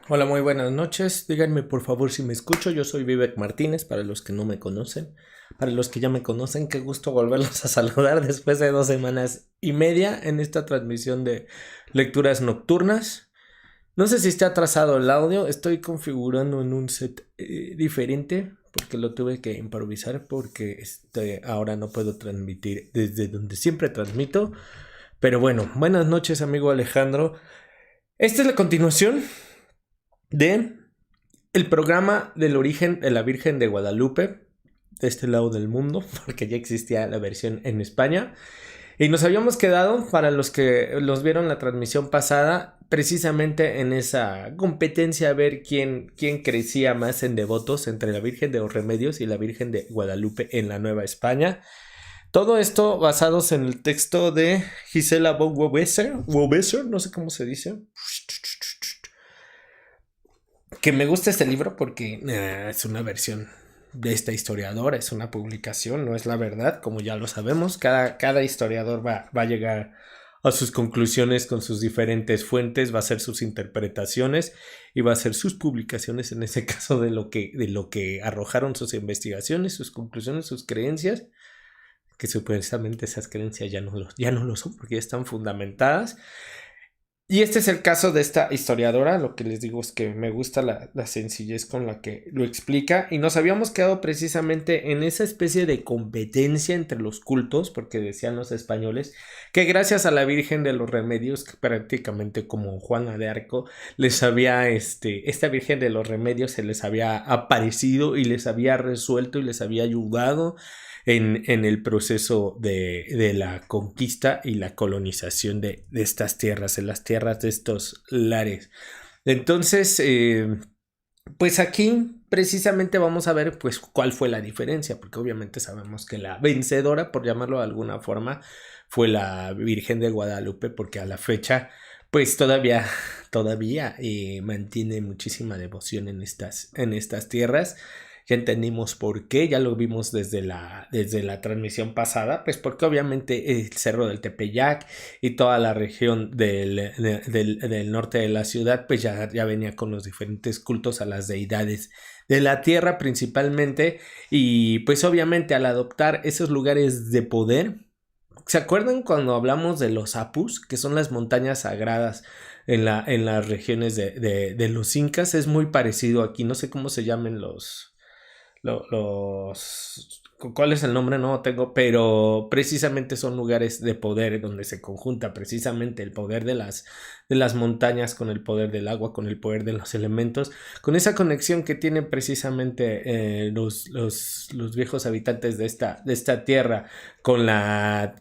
Hola, muy buenas noches. Díganme por favor si me escucho. Yo soy Vivek Martínez, para los que no me conocen. Para los que ya me conocen, qué gusto volverlos a saludar después de 2 semanas y media en esta transmisión de lecturas nocturnas. No sé si está atrasado el audio, estoy configurando en un set diferente porque lo tuve que improvisar porque ahora no puedo transmitir desde donde siempre transmito. Pero bueno, buenas noches amigo Alejandro. Esta es la continuación de el programa del origen de la Virgen de Guadalupe, de este lado del mundo, porque ya existía la versión en España. Y nos habíamos quedado, para los que los vieron la transmisión pasada, precisamente en esa competencia a ver quién crecía más en devotos entre la Virgen de los Remedios y la Virgen de Guadalupe en la Nueva España. Todo esto basados en el texto de Gisela von Wobesser, no sé cómo se dice, que me gusta este libro porque es una versión de esta historiadora, es una publicación, no es la verdad, como ya lo sabemos. Cada historiador va a llegar a sus conclusiones con sus diferentes fuentes, va a hacer sus interpretaciones y va a hacer sus publicaciones, en ese caso de lo que arrojaron sus investigaciones, sus conclusiones, sus creencias, que supuestamente esas creencias ya no lo son porque ya están fundamentadas. Y este es el caso de esta historiadora. Lo que les digo es que me gusta la sencillez con la que lo explica. Y nos habíamos quedado precisamente en esa especie de competencia entre los cultos, porque decían los españoles que gracias a la Virgen de los Remedios, que prácticamente como Juana de Arco, les había, esta Virgen de los Remedios se les había aparecido y les había resuelto y les había ayudado en el proceso de la conquista y la colonización de estas tierras, de las tierras de estos lares. Entonces, pues aquí precisamente vamos a ver pues cuál fue la diferencia, porque obviamente sabemos que la vencedora, por llamarlo de alguna forma, fue la Virgen de Guadalupe, porque a la fecha pues todavía mantiene muchísima devoción en estas tierras. Ya entendimos por qué, ya lo vimos desde la transmisión pasada, pues porque obviamente el Cerro del Tepeyac y toda la región del norte de la ciudad, pues ya venía con los diferentes cultos a las deidades de la tierra principalmente. Y pues obviamente al adoptar esos lugares de poder, ¿se acuerdan cuando hablamos de los apus, que son las montañas sagradas en las regiones de los incas? Es muy parecido aquí, no sé cómo se llamen los ¿cuál es el nombre? No lo tengo, pero precisamente son lugares de poder donde se conjunta precisamente el poder de las montañas con el poder del agua, con el poder de los elementos, con esa conexión que tienen precisamente los viejos habitantes de esta tierra con la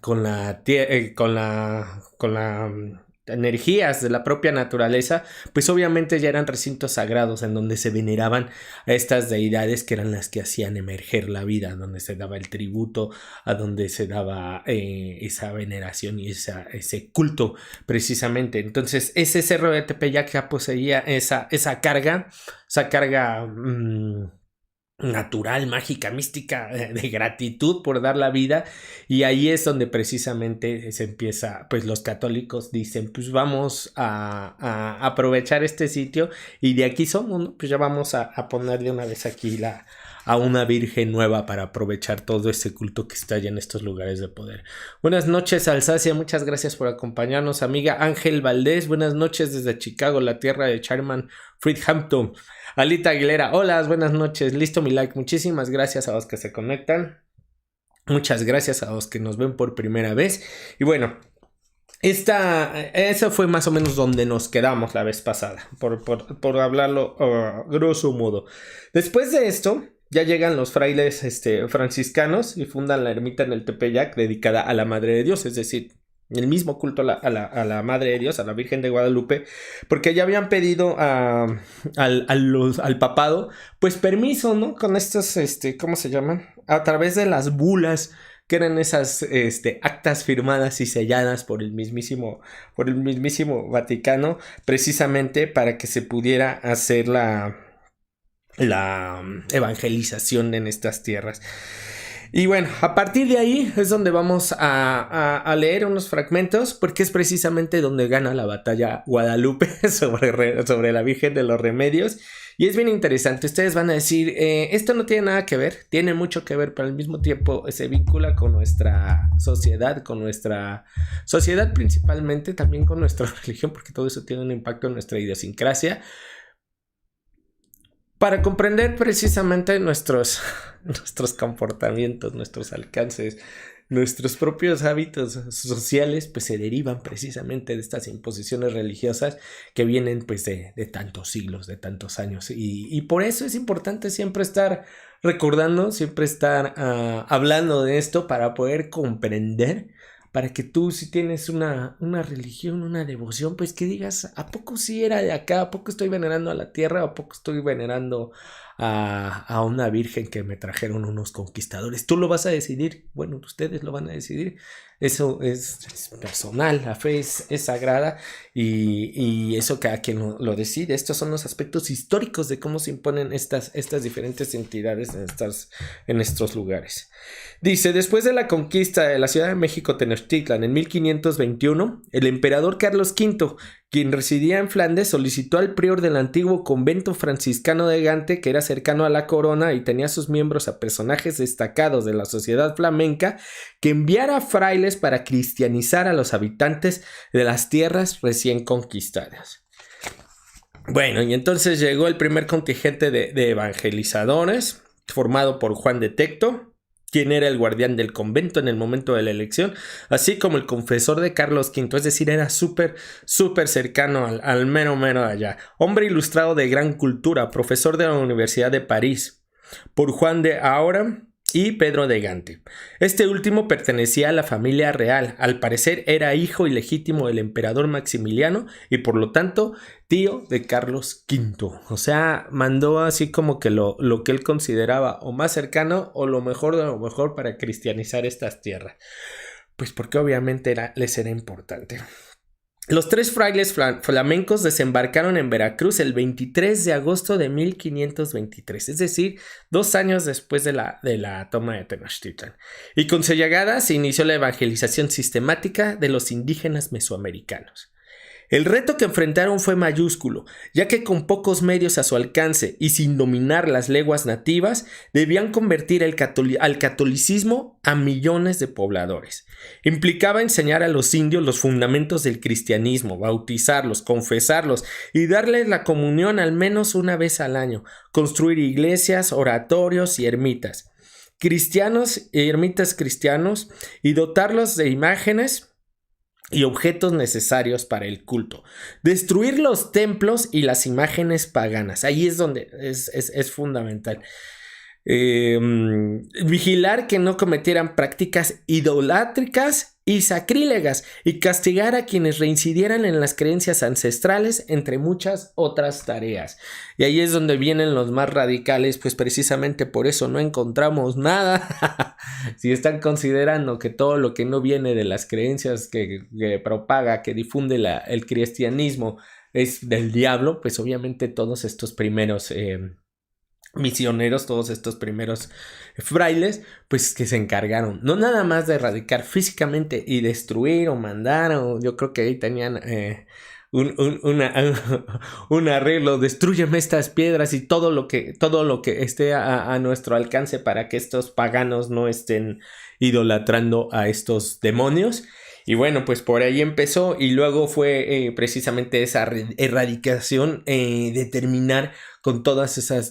energías de la propia naturaleza. Pues obviamente ya eran recintos sagrados en donde se veneraban a estas deidades que eran las que hacían emerger la vida, donde se daba el tributo, a donde se daba esa veneración y ese culto precisamente. Entonces ese cerro de Tepeyac ya poseía esa carga natural, mágica, mística, de gratitud por dar la vida. Y ahí es donde precisamente se empieza, pues los católicos dicen, pues vamos a aprovechar este sitio y de aquí somos, ¿no? Pues ya vamos a ponerle una vez aquí a una virgen nueva para aprovechar todo ese culto que está allá en estos lugares de poder. Buenas noches, Alsacia, muchas gracias por acompañarnos, amiga Ángel Valdés. Buenas noches desde Chicago, la tierra de Charman Friedhampton. Alita Aguilera, hola, buenas noches, listo mi like, muchísimas gracias a los que se conectan, muchas gracias a los que nos ven por primera vez. Y bueno, eso fue más o menos donde nos quedamos la vez pasada, por hablarlo grosso modo. Después de esto, ya llegan los frailes franciscanos y fundan la ermita en el Tepeyac dedicada a la Madre de Dios, es decir, el mismo culto a la Madre de Dios, a la Virgen de Guadalupe, porque ya habían pedido al papado, pues permiso, ¿no? Con estos, ¿cómo se llaman? A través de las bulas, que eran esas actas firmadas y selladas por el mismísimo Vaticano, precisamente para que se pudiera hacer la evangelización en estas tierras. Y bueno, a partir de ahí es donde vamos a leer unos fragmentos, porque es precisamente donde gana la batalla Guadalupe sobre la Virgen de los Remedios. Y es bien interesante. Ustedes van a decir, esto no tiene nada que ver, tiene mucho que ver, pero al mismo tiempo se vincula con nuestra sociedad principalmente, también con nuestra religión, porque todo eso tiene un impacto en nuestra idiosincrasia. Para comprender precisamente nuestros comportamientos, nuestros alcances, nuestros propios hábitos sociales, pues se derivan precisamente de estas imposiciones religiosas que vienen pues de tantos siglos, de tantos años. Y por eso es importante siempre estar recordando, siempre estar hablando de esto para poder comprender, para que tú si tienes una religión, una devoción, pues que digas, ¿a poco sí era de acá? ¿A poco estoy venerando a la tierra? ¿A poco estoy venerando a una virgen que me trajeron unos conquistadores? Tú lo vas a decidir, bueno, ustedes lo van a decidir. Eso es personal, la fe es sagrada y eso cada quien lo decide. Estos son los aspectos históricos de cómo se imponen estas diferentes entidades en estos lugares. Dice, después de la conquista de la Ciudad de México Tenochtitlan en 1521, el emperador Carlos V, quien residía en Flandes, solicitó al prior del antiguo convento franciscano de Gante, que era cercano a la corona y tenía sus miembros a personajes destacados de la sociedad flamenca, que enviara frailes para cristianizar a los habitantes de las tierras recién conquistadas. Bueno, y entonces llegó el primer contingente de evangelizadores, formado por Juan de Tecto, quien era el guardián del convento en el momento de la elección, así como el confesor de Carlos V, es decir, era súper cercano al mero allá. Hombre ilustrado de gran cultura, profesor de la Universidad de París, por Juan de Ahora y Pedro de Gante. Este último pertenecía a la familia real, al parecer era hijo ilegítimo del emperador Maximiliano y por lo tanto tío de Carlos V. O sea, mandó así como que lo que él consideraba o más cercano o lo mejor de lo mejor para cristianizar estas tierras. Pues porque obviamente les era importante. Los tres frailes flamencos desembarcaron en Veracruz el 23 de agosto de 1523, es decir, 2 años después de la toma de Tenochtitlan. Y con su llegada se inició la evangelización sistemática de los indígenas mesoamericanos. El reto que enfrentaron fue mayúsculo, ya que con pocos medios a su alcance y sin dominar las lenguas nativas, debían convertir al catolicismo a millones de pobladores. Implicaba enseñar a los indios los fundamentos del cristianismo, bautizarlos, confesarlos y darles la comunión al menos una vez al año, construir iglesias, oratorios y ermitas cristianos y dotarlos de imágenes y objetos necesarios para el culto. Destruir los templos y las imágenes paganas. Ahí es donde es fundamental. Vigilar que no cometieran prácticas idolátricas y sacrílegas y castigar a quienes reincidieran en las creencias ancestrales, entre muchas otras tareas. Y ahí es donde vienen los más radicales, pues precisamente por eso no encontramos nada. Si están considerando que todo lo que no viene de las creencias que propaga, que difunde el cristianismo es del diablo, pues obviamente todos estos primeros misioneros, todos estos primeros frailes, pues que se encargaron no nada más de erradicar físicamente y destruir o mandar, o yo creo que ahí tenían un arreglo, destrúyeme estas piedras y todo lo que esté a nuestro alcance para que estos paganos no estén idolatrando a estos demonios. Y bueno, pues por ahí empezó y luego fue precisamente esa erradicación de terminar con todas esas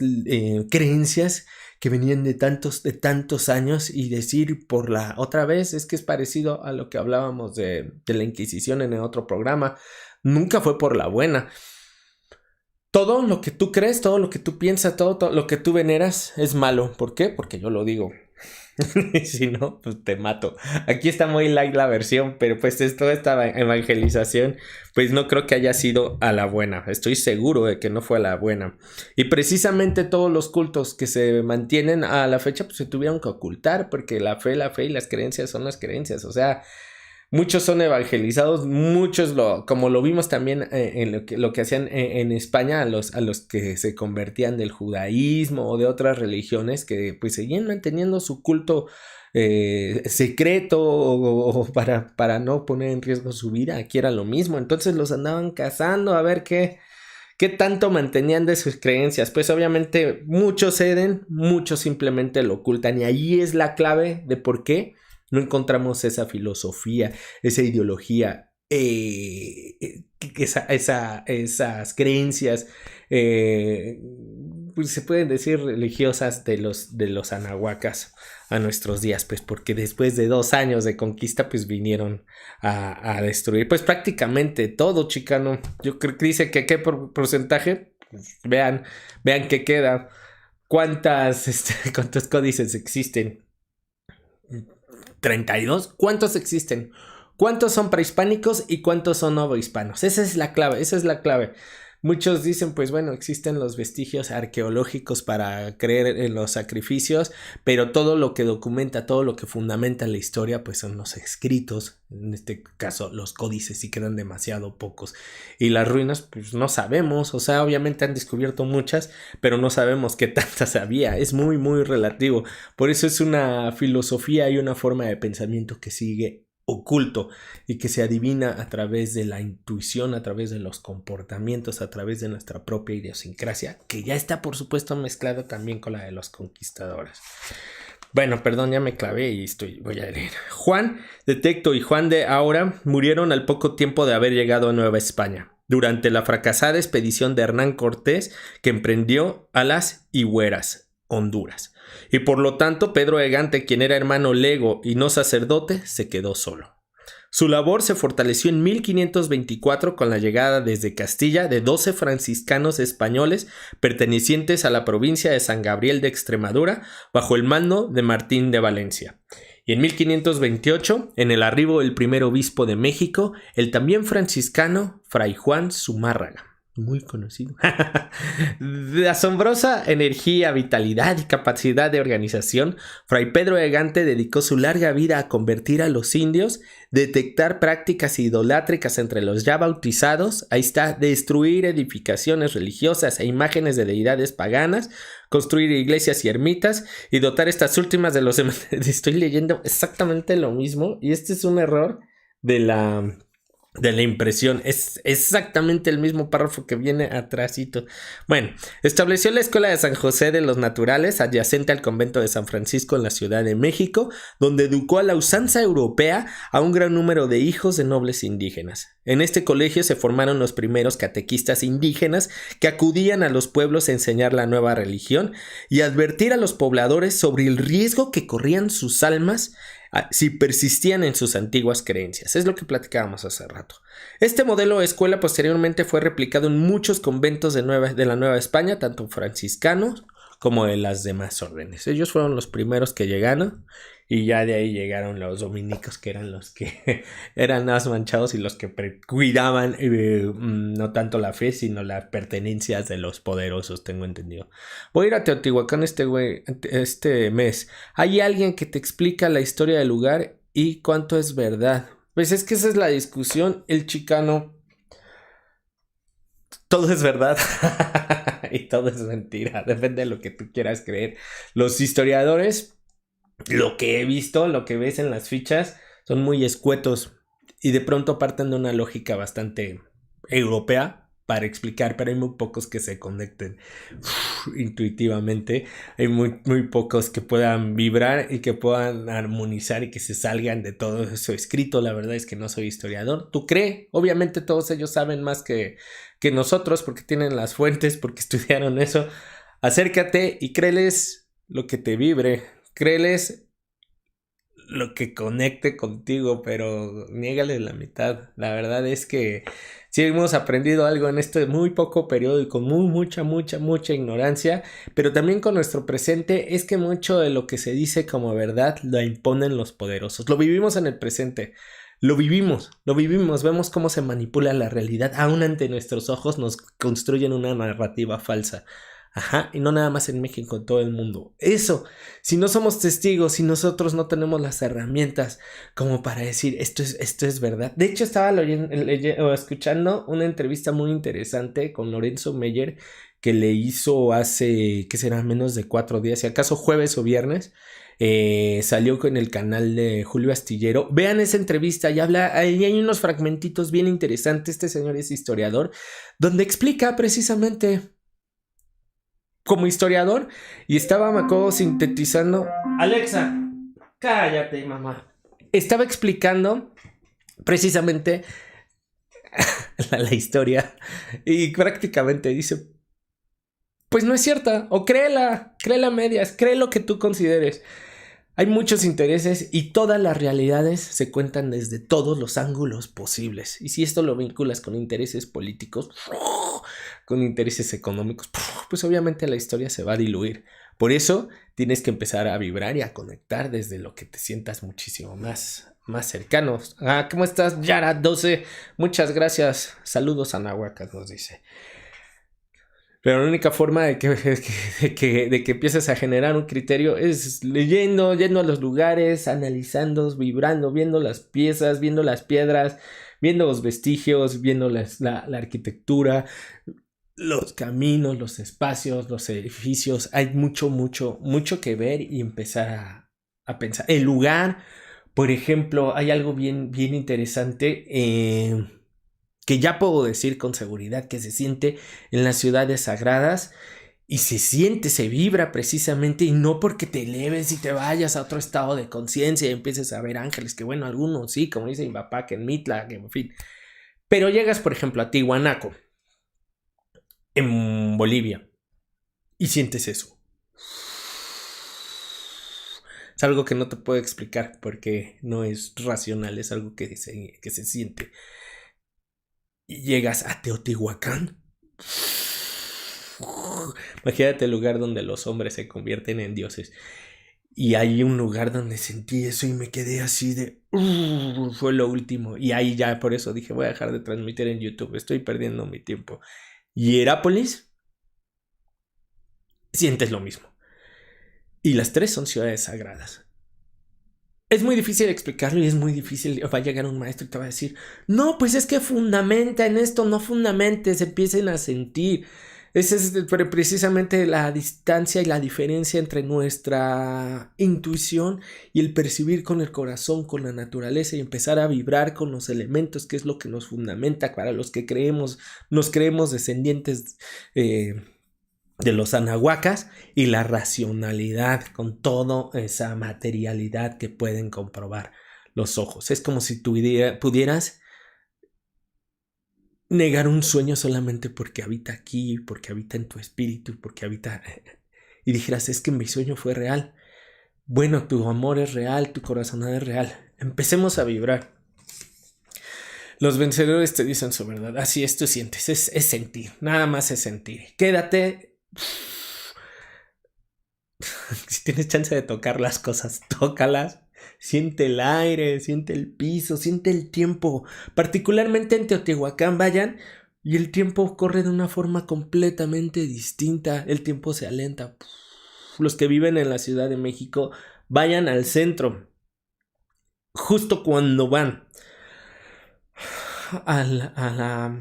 creencias que venían de tantos años y decir otra vez, es que es parecido a lo que hablábamos de la Inquisición en el otro programa, nunca fue por la buena. Todo lo que tú crees, todo lo que tú piensas, todo lo que tú veneras es malo. ¿Por qué? Porque yo lo digo. Si no, pues te mato. Aquí está muy light la versión, pero pues toda esta evangelización, pues no creo que haya sido a la buena. Estoy seguro de que no fue a la buena. Y precisamente todos los cultos que se mantienen a la fecha, pues se tuvieron que ocultar, porque la fe y las creencias son las creencias. O sea, muchos son evangelizados, muchos como lo vimos también en lo que hacían en España a los que se convertían del judaísmo o de otras religiones que pues seguían manteniendo su culto secreto o para no poner en riesgo su vida. Aquí era lo mismo, entonces los andaban cazando a ver qué tanto mantenían de sus creencias. Pues obviamente muchos ceden, muchos simplemente lo ocultan y ahí es la clave de por qué no encontramos esa filosofía, esa ideología, esas creencias, pues se pueden decir religiosas de los anahuacas a nuestros días, pues porque después de 2 años de conquista, pues vinieron a destruir, pues prácticamente todo, Chicano. Yo creo que dice que qué porcentaje, pues, vean qué queda, cuántos códices existen. 32. ¿Cuántos existen? ¿Cuántos son prehispánicos y cuántos son novohispanos? Esa es la clave. Muchos dicen, pues bueno, existen los vestigios arqueológicos para creer en los sacrificios, pero todo lo que documenta, todo lo que fundamenta la historia, pues son los escritos, en este caso los códices, y quedan demasiado pocos. Y las ruinas, pues no sabemos, o sea, obviamente han descubierto muchas, pero no sabemos qué tantas había, es muy, muy relativo. Por eso es una filosofía y una forma de pensamiento que sigue oculto y que se adivina a través de la intuición, a través de los comportamientos, a través de nuestra propia idiosincrasia, que ya está por supuesto mezclada también con la de los conquistadores. Bueno, perdón, ya me clavé y voy a leer. Juan de Tecto y Juan de Aura murieron al poco tiempo de haber llegado a Nueva España, durante la fracasada expedición de Hernán Cortés que emprendió a las Higueras, Honduras. Y por lo tanto Pedro de Gante, quien era hermano lego y no sacerdote, se quedó solo. Su labor se fortaleció en 1524 con la llegada desde Castilla de 12 franciscanos españoles pertenecientes a la provincia de San Gabriel de Extremadura bajo el mando de Martín de Valencia. Y en 1528, en el arribo del primer obispo de México, el también franciscano Fray Juan Zumárraga, muy conocido, de asombrosa energía, vitalidad y capacidad de organización, Fray Pedro de Gante dedicó su larga vida a convertir a los indios, detectar prácticas idolátricas entre los ya bautizados, ahí está, destruir edificaciones religiosas e imágenes de deidades paganas, construir iglesias y ermitas y dotar estas últimas de los... Estoy leyendo exactamente lo mismo y este es un error de la impresión, es exactamente el mismo párrafo que viene atrásito. Bueno, estableció la Escuela de San José de los Naturales adyacente al convento de San Francisco en la Ciudad de México, donde educó a la usanza europea a un gran número de hijos de nobles indígenas. En este colegio se formaron los primeros catequistas indígenas que acudían a los pueblos a enseñar la nueva religión y advertir a los pobladores sobre el riesgo que corrían sus almas si persistían en sus antiguas creencias. Es lo que platicábamos hace rato. Este modelo de escuela posteriormente fue replicado en muchos conventos de la Nueva España, tanto franciscanos como de las demás órdenes. Ellos fueron los primeros que llegaron y ya de ahí llegaron los dominicos, que eran los que eran más manchados y los que cuidaban no tanto la fe, sino las pertenencias de los poderosos, tengo entendido. Voy a ir a Teotihuacán este mes. ¿Hay alguien que te explica la historia del lugar y cuánto es verdad? Pues es que esa es la discusión. El chicano, todo es verdad y todo es mentira, depende de lo que tú quieras creer. Los historiadores, lo que he visto, lo que ves en las fichas, son muy escuetos y de pronto parten de una lógica bastante europea para explicar, pero hay muy pocos que se conecten intuitivamente, hay muy, muy pocos que puedan vibrar y que puedan armonizar y que se salgan de todo eso escrito. La verdad es que no soy historiador. ¿Tú crees? Obviamente todos ellos saben más que nosotros porque tienen las fuentes, porque estudiaron eso. Acércate y créeles lo que te vibre, créeles lo que conecte contigo, pero niégales la mitad. La verdad es que sí hemos aprendido algo en este muy poco periodo y con mucha ignorancia, pero también con nuestro presente es que mucho de lo que se dice como verdad lo imponen los poderosos. Lo vivimos en el presente. Lo vivimos, vemos cómo se manipula la realidad, aún ante nuestros ojos nos construyen una narrativa falsa. Ajá, y no nada más en México, en todo el mundo. Eso, si no somos testigos, si nosotros no tenemos las herramientas como para decir esto es verdad. De hecho, estaba o escuchando una entrevista muy interesante con Lorenzo Meyer que le hizo hace, ¿qué será? Menos de 4 días, si acaso jueves o viernes. Salió con el canal de Julio Astillero. Vean esa entrevista y habla, ahí hay unos fragmentitos bien interesantes. Este señor es historiador, donde explica precisamente como historiador y estaba, me acuerdo, sintetizando. Alexa, cállate, mamá. Estaba explicando precisamente la historia y prácticamente dice, pues no es cierta, o créela a medias, cree lo que tú consideres. Hay muchos intereses y todas las realidades se cuentan desde todos los ángulos posibles. Y si esto lo vinculas con intereses políticos, con intereses económicos, pues obviamente la historia se va a diluir. Por eso tienes que empezar a vibrar y a conectar desde lo que te sientas muchísimo más cercanos. ¿Cómo estás, Yara 12? Muchas gracias. Saludos a Nahuacas, nos dice. Pero la única forma de que empieces a generar un criterio es leyendo, yendo a los lugares, analizando, vibrando, viendo las piezas, viendo las piedras, viendo los vestigios, viendo la arquitectura, los caminos, los espacios, los edificios. Hay mucho que ver y empezar a pensar. El lugar, por ejemplo, hay algo bien interesante que ya puedo decir con seguridad que se siente en las ciudades sagradas y se siente, se vibra precisamente, y no porque te eleves y te vayas a otro estado de conciencia y empieces a ver ángeles, que bueno, algunos sí, como dice mi papá, que en Mitla, que en fin. Pero llegas, por ejemplo, a Tiwanaku, en Bolivia, y sientes eso. Es algo que no te puedo explicar porque no es racional, es algo que se siente. Y llegas a Teotihuacán. Imagínate el lugar donde los hombres se convierten en dioses. Y hay un lugar donde sentí eso y me quedé así de... fue lo último. Y ahí ya por eso dije, voy a dejar de transmitir en YouTube. Estoy perdiendo mi tiempo. Y Hierápolis, sientes lo mismo. Y las tres son ciudades sagradas. Es muy difícil explicarlo y es muy difícil. Va a llegar un maestro y te va a decir, no, pues es que fundamenta en esto, no fundamentes, empiecen a sentir. Esa es precisamente la distancia y la diferencia entre nuestra intuición y el percibir con el corazón, con la naturaleza, y empezar a vibrar con los elementos, que es lo que nos fundamenta para los que nos creemos descendientes de los anahuacas, y la racionalidad con toda esa materialidad que pueden comprobar los ojos. Es como si tú pudieras negar un sueño solamente porque habita aquí, porque habita en tu espíritu, porque habita... y dijeras, es que mi sueño fue real. Bueno, tu amor es real, tu corazón es real. Empecemos a vibrar. Los vencedores te dicen su verdad. Así es, tú sientes, es sentir, nada más es sentir. Quédate. Si tienes chance de tocar las cosas, tócalas. Siente el aire, siente el piso, siente el tiempo. Particularmente en Teotihuacán, vayan y el tiempo corre de una forma completamente distinta. El tiempo se alenta. Los que viven en la Ciudad de México, vayan al centro. Justo cuando van al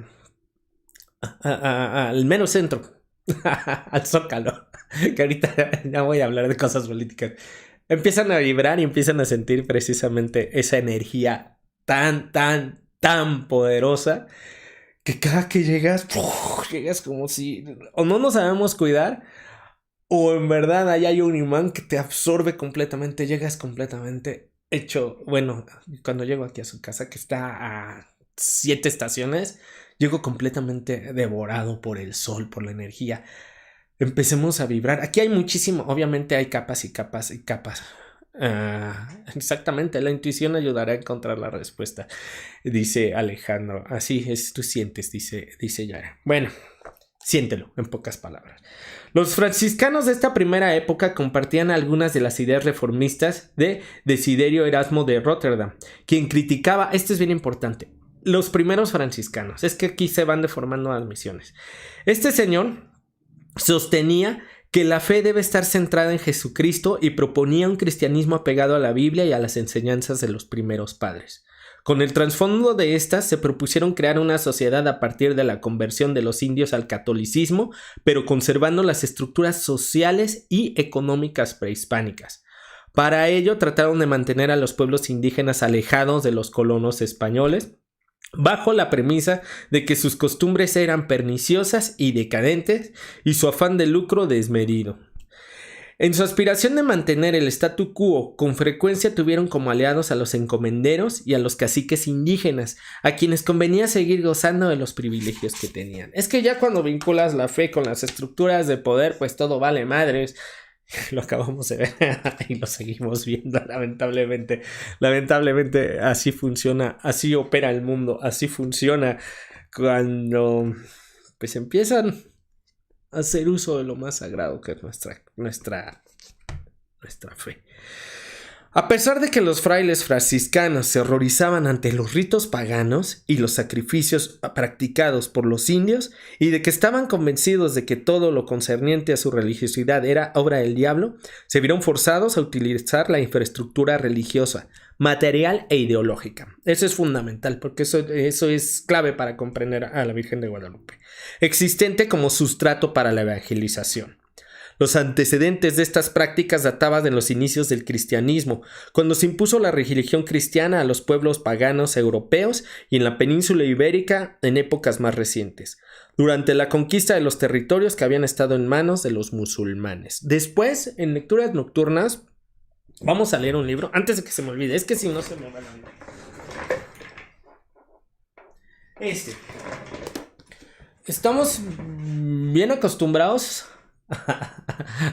mero centro, al Zócalo, que ahorita ya voy a hablar de cosas políticas, empiezan a vibrar y empiezan a sentir precisamente esa energía tan poderosa, que cada que llegas como si o no nos sabemos cuidar, o en verdad ahí hay un imán que te absorbe completamente. Llegas completamente hecho, bueno, cuando llego aquí a su casa, que está a 7 estaciones, llego completamente devorado por el sol, por la energía. Empecemos a vibrar. Aquí hay muchísimo, obviamente hay capas y capas y capas. Exactamente, la intuición ayudará a encontrar la respuesta, dice Alejandro. Así es, tú sientes, dice Yara. Bueno, siéntelo, en pocas palabras. Los franciscanos de esta primera época compartían algunas de las ideas reformistas de Desiderio Erasmo de Rotterdam, quien criticaba, esto es bien importante, los primeros franciscanos. Es que aquí se van deformando las misiones. Este señor sostenía que la fe debe estar centrada en Jesucristo y proponía un cristianismo apegado a la Biblia y a las enseñanzas de los primeros padres. Con el trasfondo de estas, se propusieron crear una sociedad a partir de la conversión de los indios al catolicismo, pero conservando las estructuras sociales y económicas prehispánicas. Para ello, trataron de mantener a los pueblos indígenas alejados de los colonos españoles, bajo la premisa de que sus costumbres eran perniciosas y decadentes y su afán de lucro desmedido. En su aspiración de mantener el statu quo, con frecuencia tuvieron como aliados a los encomenderos y a los caciques indígenas, a quienes convenía seguir gozando de los privilegios que tenían. Es que ya cuando vinculas la fe con las estructuras de poder, pues todo vale madres. Lo acabamos de ver y lo seguimos viendo, lamentablemente. Lamentablemente así funciona, así opera el mundo, así funciona cuando pues empiezan a hacer uso de lo más sagrado que es nuestra fe. A pesar de que los frailes franciscanos se horrorizaban ante los ritos paganos y los sacrificios practicados por los indios, y de que estaban convencidos de que todo lo concerniente a su religiosidad era obra del diablo, se vieron forzados a utilizar la infraestructura religiosa, material e ideológica. Eso es fundamental, porque eso es clave para comprender a la Virgen de Guadalupe, existente como sustrato para la evangelización. Los antecedentes de estas prácticas databan de los inicios del cristianismo, cuando se impuso la religión cristiana a los pueblos paganos europeos y en la península ibérica en épocas más recientes, durante la conquista de los territorios que habían estado en manos de los musulmanes. Después, en lecturas nocturnas, vamos a leer un libro, antes de que se me olvide, es que si no se me va la vida. Estamos bien acostumbrados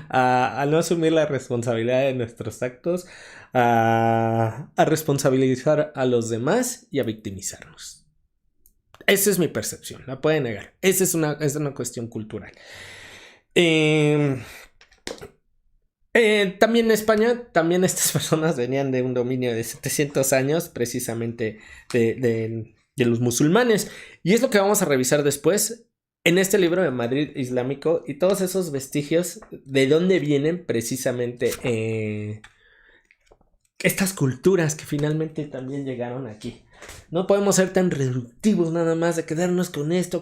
a no asumir la responsabilidad de nuestros actos, a responsabilizar a los demás y a victimizarnos. Esa es mi percepción, la pueden negar. Esa es una cuestión cultural. También en España, también estas personas venían de un dominio de 700 años, precisamente de los musulmanes. Y es lo que vamos a revisar después en este libro de Madrid Islámico, y todos esos vestigios de dónde vienen precisamente estas culturas que finalmente también llegaron aquí. No podemos ser tan reductivos nada más de quedarnos con esto,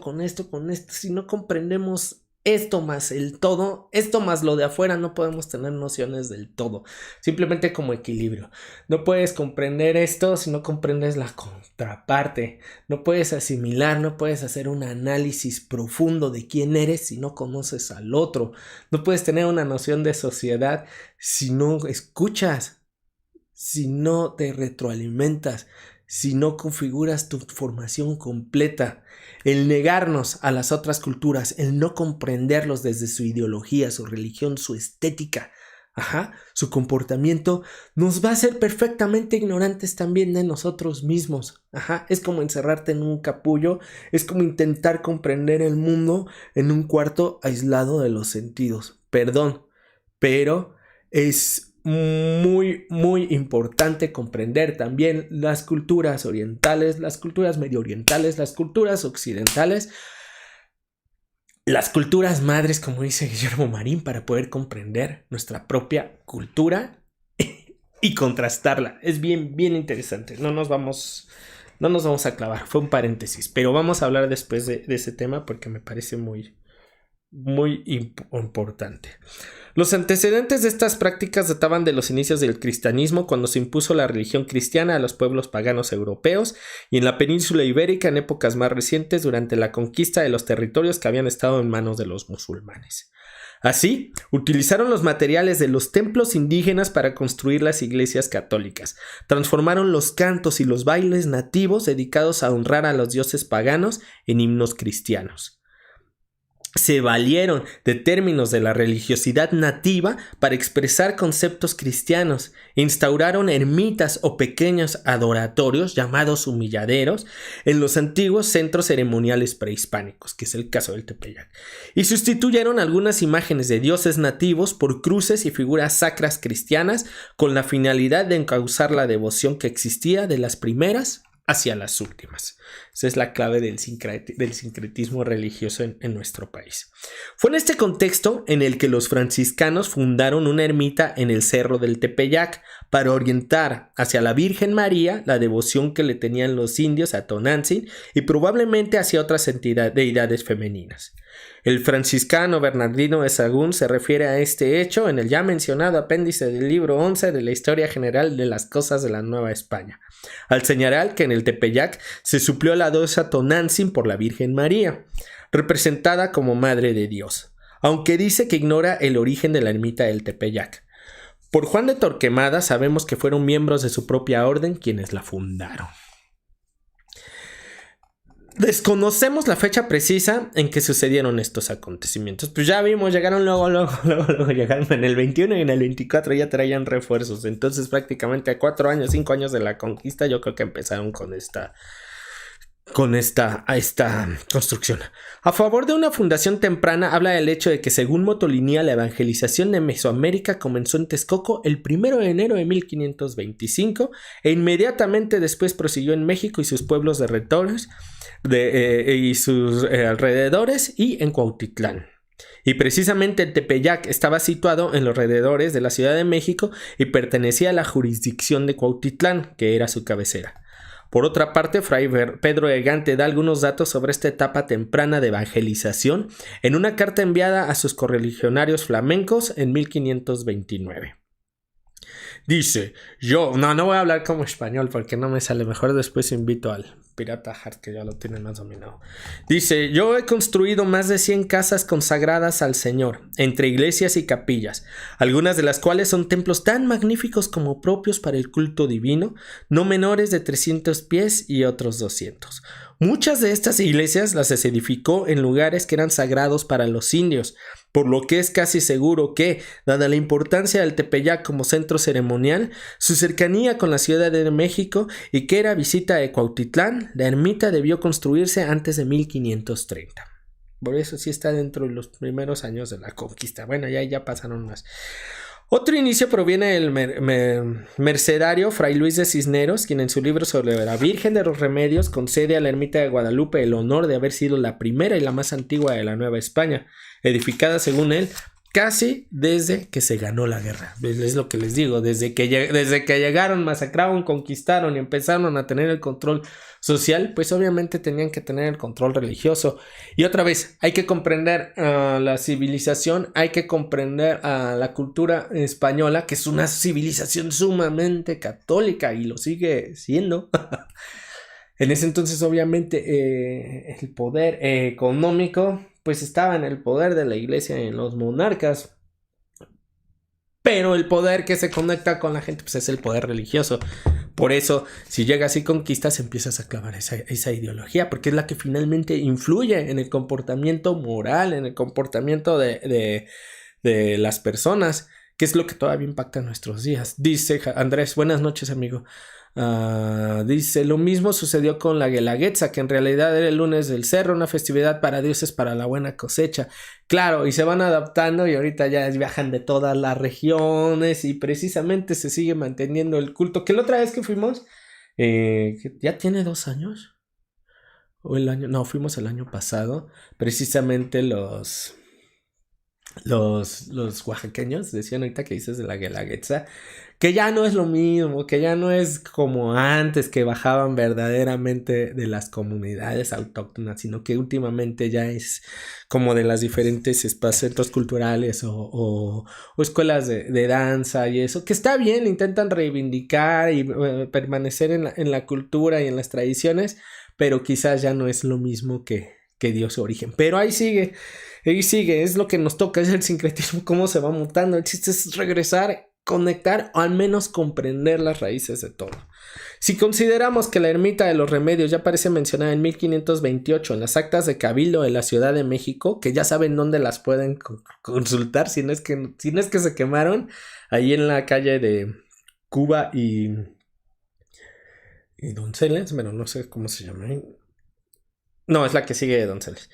si no comprendemos esto más el todo, esto más lo de afuera, no podemos tener nociones del todo, simplemente como equilibrio. No puedes comprender esto si no comprendes la contraparte, no puedes asimilar, no puedes hacer un análisis profundo de quién eres si no conoces al otro, no puedes tener una noción de sociedad si no escuchas, si no te retroalimentas, si no configuras tu formación completa. El negarnos a las otras culturas, el no comprenderlos desde su ideología, su religión, su estética, su comportamiento, nos va a hacer perfectamente ignorantes también de nosotros mismos. Es como encerrarte en un capullo, es como intentar comprender el mundo en un cuarto aislado de los sentidos. Perdón, pero es muy, muy importante comprender también las culturas orientales, las culturas medio orientales, las culturas occidentales, las culturas madres, como dice Guillermo Marín, para poder comprender nuestra propia cultura y contrastarla. Es bien, bien interesante. No nos vamos a clavar, fue un paréntesis, pero vamos a hablar después de ese tema porque me parece muy, muy importante. Los antecedentes de estas prácticas databan de los inicios del cristianismo, cuando se impuso la religión cristiana a los pueblos paganos europeos, y en la península ibérica en épocas más recientes durante la conquista de los territorios que habían estado en manos de los musulmanes. Así, utilizaron los materiales de los templos indígenas para construir las iglesias católicas, transformaron los cantos y los bailes nativos dedicados a honrar a los dioses paganos en himnos cristianos. Se valieron de términos de la religiosidad nativa para expresar conceptos cristianos. Instauraron ermitas o pequeños adoratorios llamados humilladeros en los antiguos centros ceremoniales prehispánicos, que es el caso del Tepeyac, y sustituyeron algunas imágenes de dioses nativos por cruces y figuras sacras cristianas con la finalidad de encauzar la devoción que existía de las primeras hacia las últimas. Esa es la clave del sincretismo religioso en nuestro país. Fue en este contexto en el que los franciscanos fundaron una ermita en el Cerro del Tepeyac para orientar hacia la Virgen María la devoción que le tenían los indios a Tonantzin y probablemente hacia otras deidades femeninas. El franciscano Bernardino de Sahagún se refiere a este hecho en el ya mencionado apéndice del libro 11 de la Historia General de las Cosas de la Nueva España, al señalar que en el Tepeyac se suplió la diosa Tonantzin por la Virgen María, representada como Madre de Dios, aunque dice que ignora el origen de la ermita del Tepeyac. Por Juan de Torquemada sabemos que fueron miembros de su propia orden quienes la fundaron. Desconocemos la fecha precisa en que sucedieron estos acontecimientos. Pues ya vimos, llegaron luego llegaron en el 21 y en el 24 ya traían refuerzos. Entonces prácticamente a 4 años, 5 años de la conquista yo creo que empezaron con esta construcción. A favor de una fundación temprana habla del hecho de que según Motolinía la evangelización de Mesoamérica comenzó en Texcoco el 1 de enero de 1525 e inmediatamente después prosiguió en México y sus pueblos alrededores y sus alrededores y en Cuautitlán. Y precisamente el Tepeyac estaba situado en los alrededores de la Ciudad de México y pertenecía a la jurisdicción de Cuautitlán, que era su cabecera. Por otra parte, Fray Pedro de Gante da algunos datos sobre esta etapa temprana de evangelización en una carta enviada a sus correligionarios flamencos en 1529. Dice, no voy a hablar como español porque no me sale, mejor después invito al pirata Hart que ya lo tiene más dominado. Dice, yo he construido más de 100 casas consagradas al Señor, entre iglesias y capillas, algunas de las cuales son templos tan magníficos como propios para el culto divino, no menores de 300 pies y otros 200. Muchas de estas iglesias las edificó en lugares que eran sagrados para los indios, por lo que es casi seguro que, dada la importancia del Tepeyac como centro ceremonial, su cercanía con la Ciudad de México y que era visita de Cuautitlán, la ermita debió construirse antes de 1530. Por eso sí está dentro de los primeros años de la conquista. Bueno, ya pasaron más. Otro inicio proviene del mercedario Fray Luis de Cisneros, quien en su libro sobre la Virgen de los Remedios concede a la ermita de Guadalupe el honor de haber sido la primera y la más antigua de la Nueva España, edificada según él casi desde que se ganó la guerra. Es lo que les digo, desde que llegaron, masacraron, conquistaron y empezaron a tener el control social, pues obviamente tenían que tener el control religioso. Y otra vez, hay que comprender la civilización, hay que comprender la cultura española, que es una civilización sumamente católica y lo sigue siendo. En ese entonces, obviamente, el poder económico pues estaba en el poder de la iglesia y en los monarcas. Pero el poder que se conecta con la gente pues es el poder religioso. Por eso, si llegas y conquistas, empiezas a clavar esa ideología, porque es la que finalmente influye en el comportamiento moral, en el comportamiento de las personas, que es lo que todavía impacta en nuestros días. Dice Andrés, buenas noches, amigo. Dice, lo mismo sucedió con la Guelaguetza, que en realidad era el lunes del cerro, una festividad para dioses para la buena cosecha. Claro, y se van adaptando y ahorita ya viajan de todas las regiones y precisamente se sigue manteniendo el culto. Que la otra vez que fuimos, ya tiene 2 años, fuimos el año pasado, precisamente los oaxaqueños decían ahorita que dices de la Guelaguetza, que ya no es lo mismo, que ya no es como antes que bajaban verdaderamente de las comunidades autóctonas, sino que últimamente ya es como de las diferentes centros culturales o escuelas de danza y eso, que está bien, intentan reivindicar y permanecer en la cultura y en las tradiciones, pero quizás ya no es lo mismo que dio su origen, pero ahí sigue, es lo que nos toca, es el sincretismo, cómo se va mutando. El chiste es regresar, conectar o al menos comprender las raíces de todo. Si consideramos que la ermita de los Remedios ya aparece mencionada en 1528 en las actas de Cabildo de la Ciudad de México, que ya saben dónde las pueden consultar, si no es que se quemaron, ahí en la calle de Cuba y Donceles, bueno, no sé cómo se llama. No, es la que sigue de Donceles.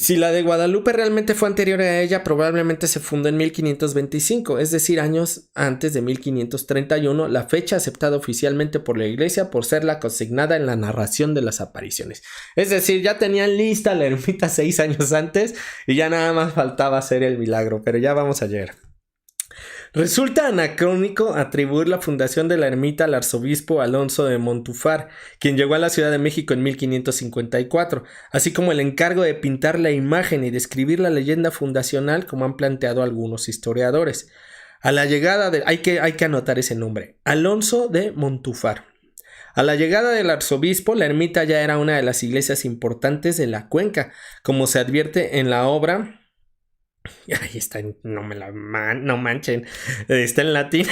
Si la de Guadalupe realmente fue anterior a ella, probablemente se fundó en 1525, es decir, años antes de 1531, la fecha aceptada oficialmente por la iglesia por ser la consignada en la narración de las apariciones. Es decir, ya tenían lista la ermita 6 años antes y ya nada más faltaba hacer el milagro, pero ya vamos a llegar. Resulta anacrónico atribuir la fundación de la ermita al arzobispo Alonso de Montúfar, quien llegó a la Ciudad de México en 1554, así como el encargo de pintar la imagen y describir la leyenda fundacional, como han planteado algunos historiadores. A la llegada de... hay que anotar ese nombre, Alonso de Montúfar. A la llegada del arzobispo, la ermita ya era una de las iglesias importantes de la cuenca, como se advierte en la obra... Ahí está, no manchen, está en latín.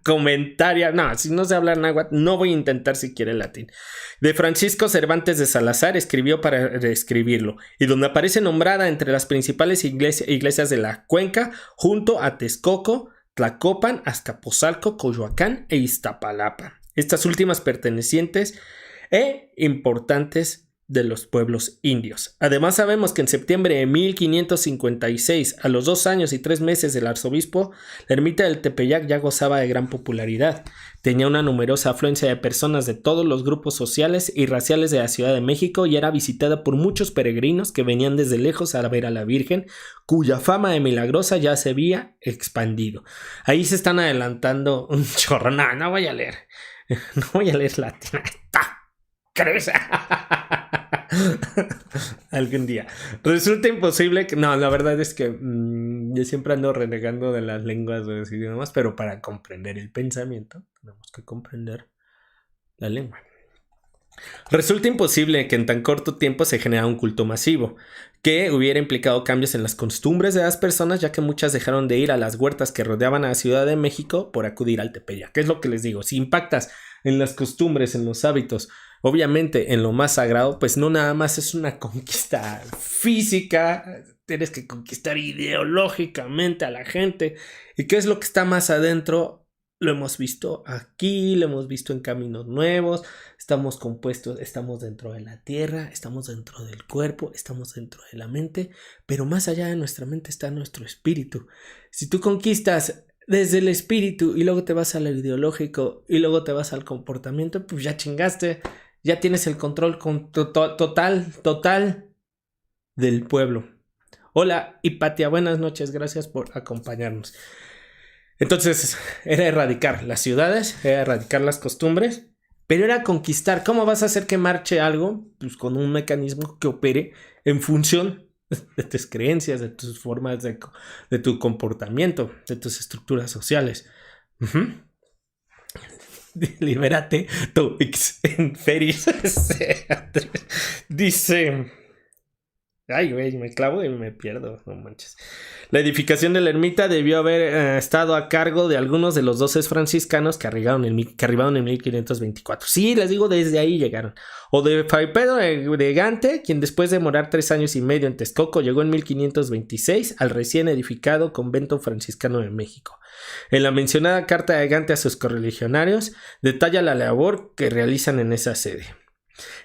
Comentaria, no, si no se habla náhuatl, no voy a intentar siquiera el latín. De Francisco Cervantes de Salazar, escribió para reescribirlo, y donde aparece nombrada entre las principales iglesias de la cuenca, junto a Texcoco, Tlacopan, Azcapotzalco, Coyoacán e Iztapalapa. Estas últimas pertenecientes e importantes de los pueblos indios. Además sabemos que en septiembre de 1556, a los 2 años y 3 meses del arzobispo, la ermita del Tepeyac ya gozaba de gran popularidad. Tenía una numerosa afluencia de personas de todos los grupos sociales y raciales de la Ciudad de México y era visitada por muchos peregrinos que venían desde lejos a ver a la Virgen, cuya fama de milagrosa ya se había expandido. Ahí se están adelantando un chorro. No voy a leer. No voy a leer latín. ¿Crees? Algún día. Resulta imposible que... No, la verdad es que yo siempre ando renegando de las lenguas de los idiomas, pero para comprender el pensamiento tenemos que comprender la lengua. Resulta imposible que en tan corto tiempo se generara un culto masivo, que hubiera implicado cambios en las costumbres de las personas, ya que muchas dejaron de ir a las huertas que rodeaban a la Ciudad de México por acudir al Tepeyac. ¿Qué es lo que les digo? Si impactas en las costumbres, en los hábitos, obviamente en lo más sagrado, pues no nada más es una conquista física, tienes que conquistar ideológicamente a la gente. ¿Y qué es lo que está más adentro? Lo hemos visto aquí, lo hemos visto en Caminos Nuevos, estamos compuestos, estamos dentro de la tierra, estamos dentro del cuerpo, estamos dentro de la mente, pero más allá de nuestra mente está nuestro espíritu. Si tú conquistas desde el espíritu y luego te vas al ideológico y luego te vas al comportamiento, pues ya chingaste, ya tienes el control total del pueblo. Hola, Hipatia, buenas noches, gracias por acompañarnos. Entonces, era erradicar las ciudades, era erradicar las costumbres, pero era conquistar. ¿Cómo vas a hacer que marche algo? Pues con un mecanismo que opere en función de tus creencias, de tus formas de tu comportamiento, de tus estructuras sociales. Libérate tu ex inferis. Dice... Ay, güey, me clavo y me pierdo, no manches. La edificación de la ermita debió haber estado a cargo de algunos de los 12 franciscanos que arribaron en 1524. Sí, les digo, desde ahí llegaron. O de Fray Pedro de Gante, quien después de morar 3 años y medio en Texcoco, llegó en 1526 al recién edificado convento franciscano de México. En la mencionada carta de Gante a sus correligionarios, detalla la labor que realizan en esa sede.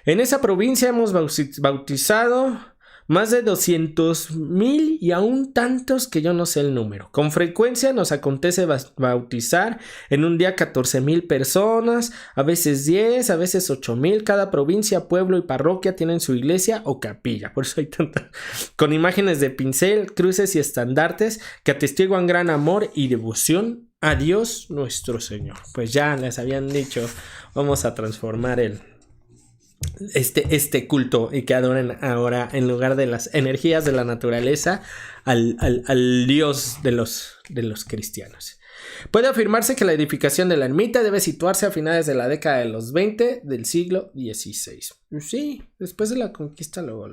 En esa provincia hemos bautizado... más de 200,000 y aún tantos que yo no sé el número. Con frecuencia nos acontece bautizar en un día 14,000 personas, a veces 10, a veces 8,000. Cada provincia, pueblo y parroquia tienen su iglesia o capilla. Por eso hay tantas. Con imágenes de pincel, cruces y estandartes que atestiguan gran amor y devoción a Dios nuestro Señor. Pues ya les habían dicho, vamos a transformar este culto y que adoren ahora, en lugar de las energías de la naturaleza, al Dios de los cristianos. Puede afirmarse que la edificación de la ermita debe situarse a finales de la década de los 20 del siglo XVI. Sí, después de la conquista, luego.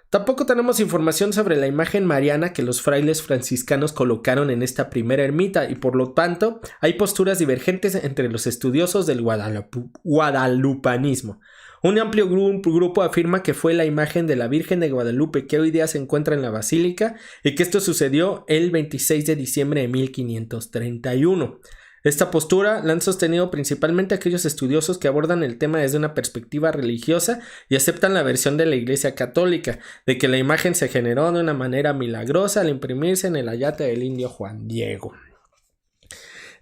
Tampoco tenemos información sobre la imagen mariana que los frailes franciscanos colocaron en esta primera ermita y por lo tanto hay posturas divergentes entre los estudiosos del guadalupanismo. Un amplio grupo afirma que fue la imagen de la Virgen de Guadalupe que hoy día se encuentra en la basílica y que esto sucedió el 26 de diciembre de 1531. Esta postura la han sostenido principalmente aquellos estudiosos que abordan el tema desde una perspectiva religiosa y aceptan la versión de la Iglesia Católica de que la imagen se generó de una manera milagrosa al imprimirse en el ayate del indio Juan Diego.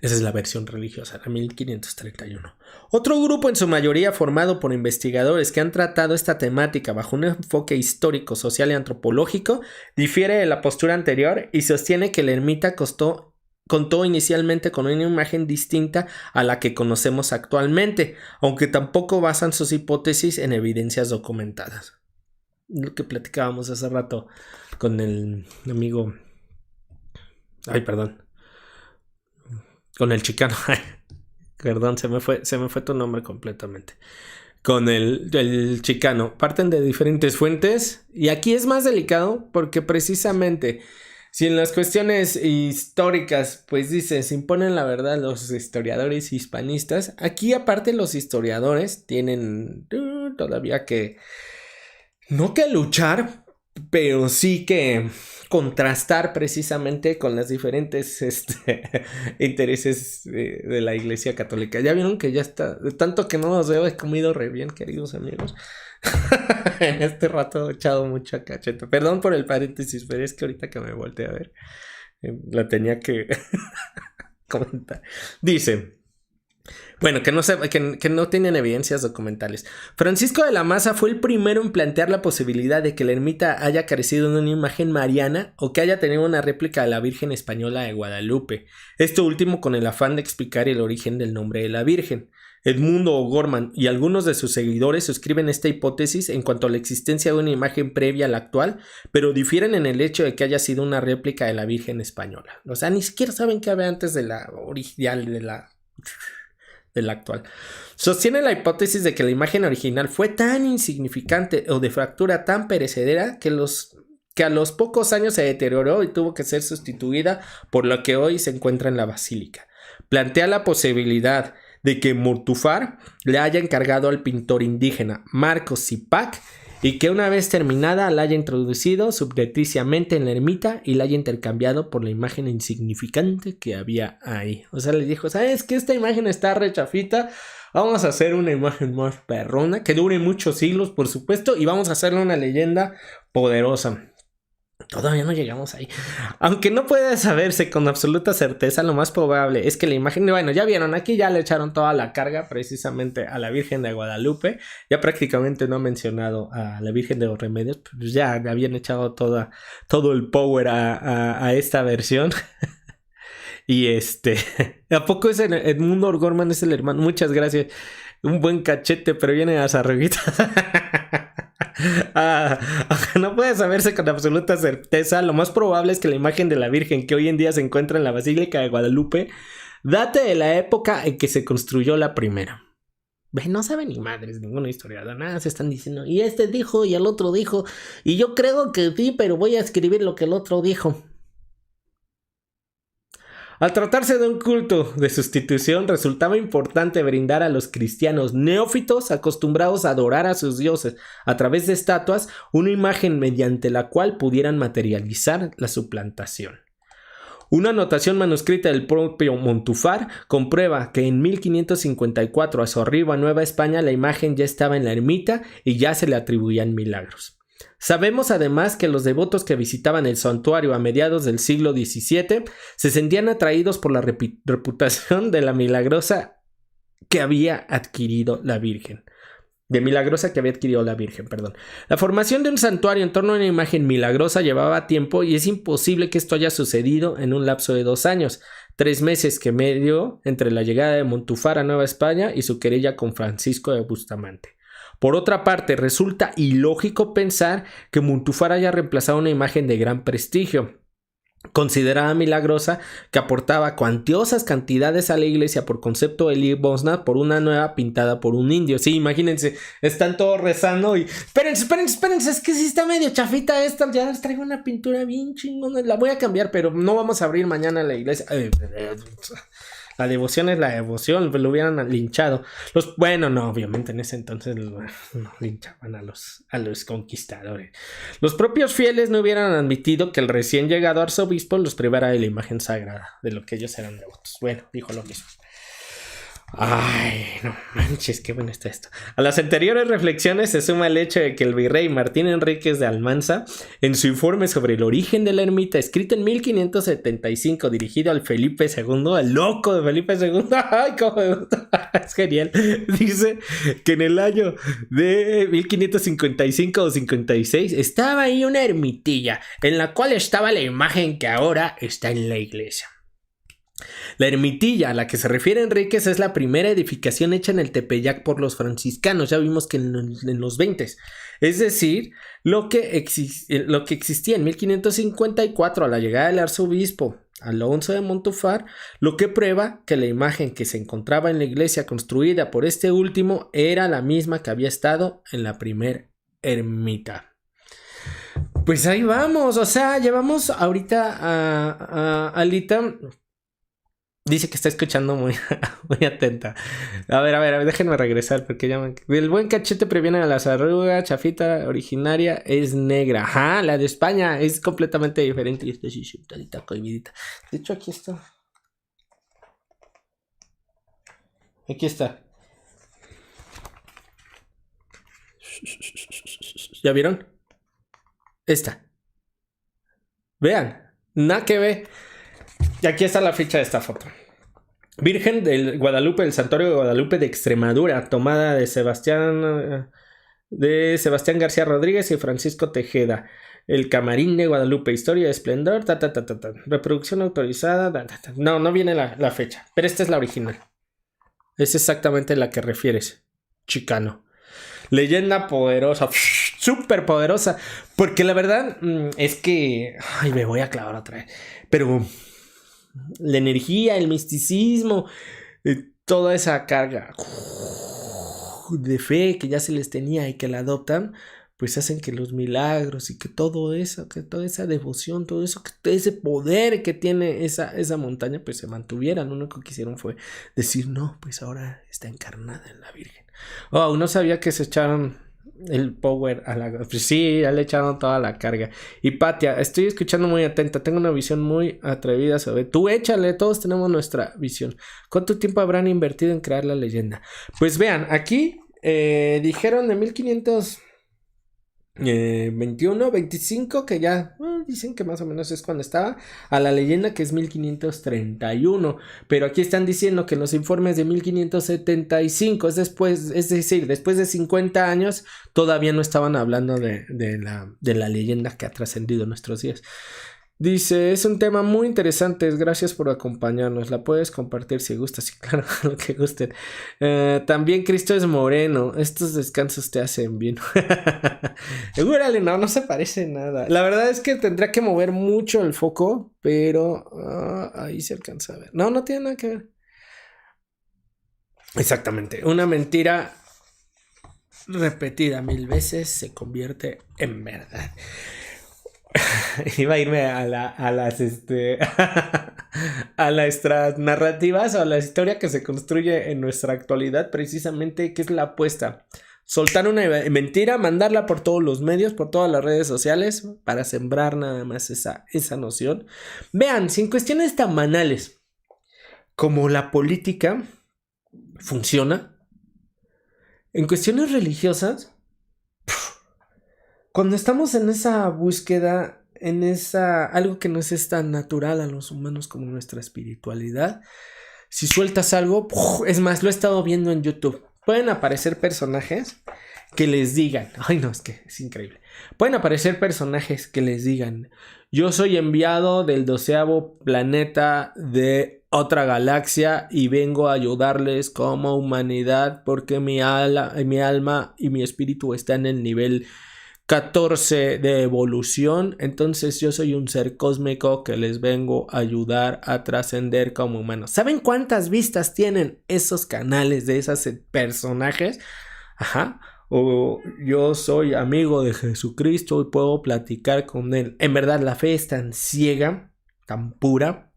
Esa es la versión religiosa, la 1531. Otro grupo, en su mayoría formado por investigadores que han tratado esta temática bajo un enfoque histórico, social y antropológico, difiere de la postura anterior y sostiene que la ermita contó inicialmente con una imagen distinta a la que conocemos actualmente, aunque tampoco basan sus hipótesis en evidencias documentadas. Lo que platicábamos hace rato con el amigo... Con el chicano. Perdón, se me fue tu nombre completamente. Con el chicano. Parten de diferentes fuentes y aquí es más delicado porque precisamente... Si en las cuestiones históricas, pues dice, se imponen la verdad los historiadores hispanistas, aquí aparte los historiadores tienen todavía que, no que luchar, pero sí que contrastar precisamente con las diferentes intereses de la Iglesia Católica. Ya vieron que ya está, de tanto que no nos veo, he comido re bien, queridos amigos. En este rato he echado mucha cacheta. Perdón por el paréntesis, pero es que ahorita que me volteé a ver, la tenía que comentar. Dice, bueno, que no tienen evidencias documentales. Francisco de la Maza fue el primero en plantear la posibilidad de que la ermita haya carecido de una imagen mariana o que haya tenido una réplica de la Virgen Española de Guadalupe. Esto último con el afán de explicar el origen del nombre de la Virgen. Edmundo O'Gorman y algunos de sus seguidores suscriben esta hipótesis en cuanto a la existencia de una imagen previa a la actual, pero difieren en el hecho de que haya sido una réplica de la Virgen Española. O sea, ni siquiera saben qué había antes de la original, de la actual. Sostiene la hipótesis de que la imagen original fue tan insignificante o de factura tan perecedera que a los pocos años se deterioró y tuvo que ser sustituida por lo que hoy se encuentra en la basílica. Plantea la posibilidad de que Montúfar le haya encargado al pintor indígena Marcos Zipac y que una vez terminada la haya introducido subrepticiamente en la ermita y la haya intercambiado por la imagen insignificante que había ahí. O sea, le dijo, ¿sabes qué? Esta imagen está rechafita, vamos a hacer una imagen más perrona, que dure muchos siglos, por supuesto, y vamos a hacerle una leyenda poderosa. Todavía no llegamos ahí. Aunque no puede saberse con absoluta certeza, lo más probable es que la imagen... Bueno, ya vieron, aquí ya le echaron toda la carga precisamente a la Virgen de Guadalupe. Ya prácticamente no he mencionado a la Virgen de los Remedios. Pues ya le habían echado todo el power a esta versión. Y ¿a poco es Edmundo O'Gorman es el hermano? Muchas gracias. Un buen cachete, pero viene a las arruguitas. No puede saberse con absoluta certeza. Lo más probable es que la imagen de la Virgen que hoy en día se encuentra en la Basílica de Guadalupe date de la época en que se construyó la primera. No sabe ni madres ninguna historiador, nada, se están diciendo y este dijo y el otro dijo y yo creo que sí, pero voy a escribir lo que el otro dijo. Al tratarse de un culto de sustitución, resultaba importante brindar a los cristianos neófitos acostumbrados a adorar a sus dioses a través de estatuas una imagen mediante la cual pudieran materializar la suplantación. Una anotación manuscrita del propio Montúfar comprueba que en 1554 a su arribo a Nueva España la imagen ya estaba en la ermita y ya se le atribuían milagros. Sabemos además que los devotos que visitaban el santuario a mediados del siglo XVII se sentían atraídos por la reputación de la milagrosa que había adquirido la Virgen. La formación de un santuario en torno a una imagen milagrosa llevaba tiempo y es imposible que esto haya sucedido en un lapso de 2 años, 3 meses que medio entre la llegada de Montúfar a Nueva España y su querella con Francisco de Bustamante. Por otra parte, resulta ilógico pensar que Montúfar haya reemplazado una imagen de gran prestigio, considerada milagrosa, que aportaba cuantiosas cantidades a la iglesia por concepto de limosna por una nueva pintada por un indio. Sí, imagínense, están todos rezando y... Espérense, es que sí está medio chafita esta, ya les traigo una pintura bien chingona, la voy a cambiar, pero no vamos a abrir mañana la iglesia. La devoción es la devoción, lo hubieran linchado. Bueno, no, obviamente en ese entonces no linchaban a los conquistadores. Los propios fieles no hubieran admitido que el recién llegado arzobispo los privara de la imagen sagrada, de lo que ellos eran devotos. Bueno, dijo lo mismo. Ay, no manches, qué bueno está esto. A las anteriores reflexiones se suma el hecho de que el virrey Martín Enríquez de Almanza, en su informe sobre el origen de la ermita, escrito en 1575, dirigido al Felipe II, al loco de Felipe II, ay, cómo me gusta, es genial, dice que en el año de 1555 o 56 estaba ahí una ermitilla, en la cual estaba la imagen que ahora está en la iglesia. La ermitilla a la que se refiere Enríquez es la primera edificación hecha en el Tepeyac por los franciscanos, ya vimos que en los 20, es decir, lo que existía en 1554 a la llegada del arzobispo Alonso de Montufar, lo que prueba que la imagen que se encontraba en la iglesia construida por este último era la misma que había estado en la primer ermita. Pues ahí vamos, o sea, llevamos ahorita a Alita. Dice que está escuchando muy, muy atenta. A ver, déjenme regresar porque ya me... El buen cachete previene a las arrugas. Chafita originaria es negra. Ajá, la de España es completamente diferente. Y está así sentadita, cohibidita. De hecho, aquí está. Aquí está. ¿Ya vieron? Esta. Vean. Nada que ver. Y aquí está la ficha de esta foto. Virgen del Guadalupe, del Santuario de Guadalupe de Extremadura, tomada de Sebastián García Rodríguez y Francisco Tejeda. El Camarín de Guadalupe, historia de esplendor, reproducción autorizada, No viene la fecha, pero esta es la original. Es exactamente la que refieres, chicano. Leyenda poderosa, súper poderosa, porque la verdad es que... Ay, me voy a clavar otra vez, pero... La energía, el misticismo, toda esa carga de fe que ya se les tenía y que la adoptan, pues hacen que los milagros y que todo eso, que toda esa devoción, todo eso, que ese poder que tiene esa montaña, pues se mantuvieran. Lo único que hicieron fue decir, no, pues ahora está encarnada en la Virgen. Oh, no sabía que se echaron el power a la... Pues sí, ya le echaron toda la carga. Y Patia, estoy escuchando muy atenta. Tengo una visión muy atrevida sobre... Tú échale, todos tenemos nuestra visión. ¿Cuánto tiempo habrán invertido en crear la leyenda? Pues vean, aquí dijeron de 1521, 25, que ya dicen que más o menos es cuando estaba, a la leyenda que es 1531, pero aquí están diciendo que en los informes de 1575, es decir, después de 50 años, todavía no estaban hablando de la leyenda que ha trascendido en nuestros días. Dice, es un tema muy interesante, gracias por acompañarnos, la puedes compartir si gustas, sí, claro, lo que gusten. También Cristo es moreno, estos descansos te hacen bien. Órale, no se parece nada. La verdad es que tendría que mover mucho el foco, pero ahí se alcanza a ver. No tiene nada que ver. Exactamente, una mentira repetida 1000 veces se convierte en verdad. Iba a irme a las a las narrativas o a la historia que se construye en nuestra actualidad, precisamente, que es la apuesta. Soltar una mentira, mandarla por todos los medios, por todas las redes sociales, para sembrar nada más esa noción. Vean, si en cuestiones tan banales como la política funciona, en cuestiones religiosas, cuando estamos en esa búsqueda, algo que no es tan natural a los humanos como nuestra espiritualidad, si sueltas algo, es más, lo he estado viendo en YouTube, pueden aparecer personajes que les digan, ay no, es que es increíble, pueden aparecer personajes que les digan, yo soy enviado del 12º planeta de otra galaxia y vengo a ayudarles como humanidad porque mi alma y mi espíritu están en el nivel 14 de evolución, entonces yo soy un ser cósmico que les vengo a ayudar a trascender como humanos. ¿Saben cuántas vistas tienen esos canales de esos personajes? Ajá. O yo soy amigo de Jesucristo y puedo platicar con él. En verdad, la fe es tan ciega, tan pura,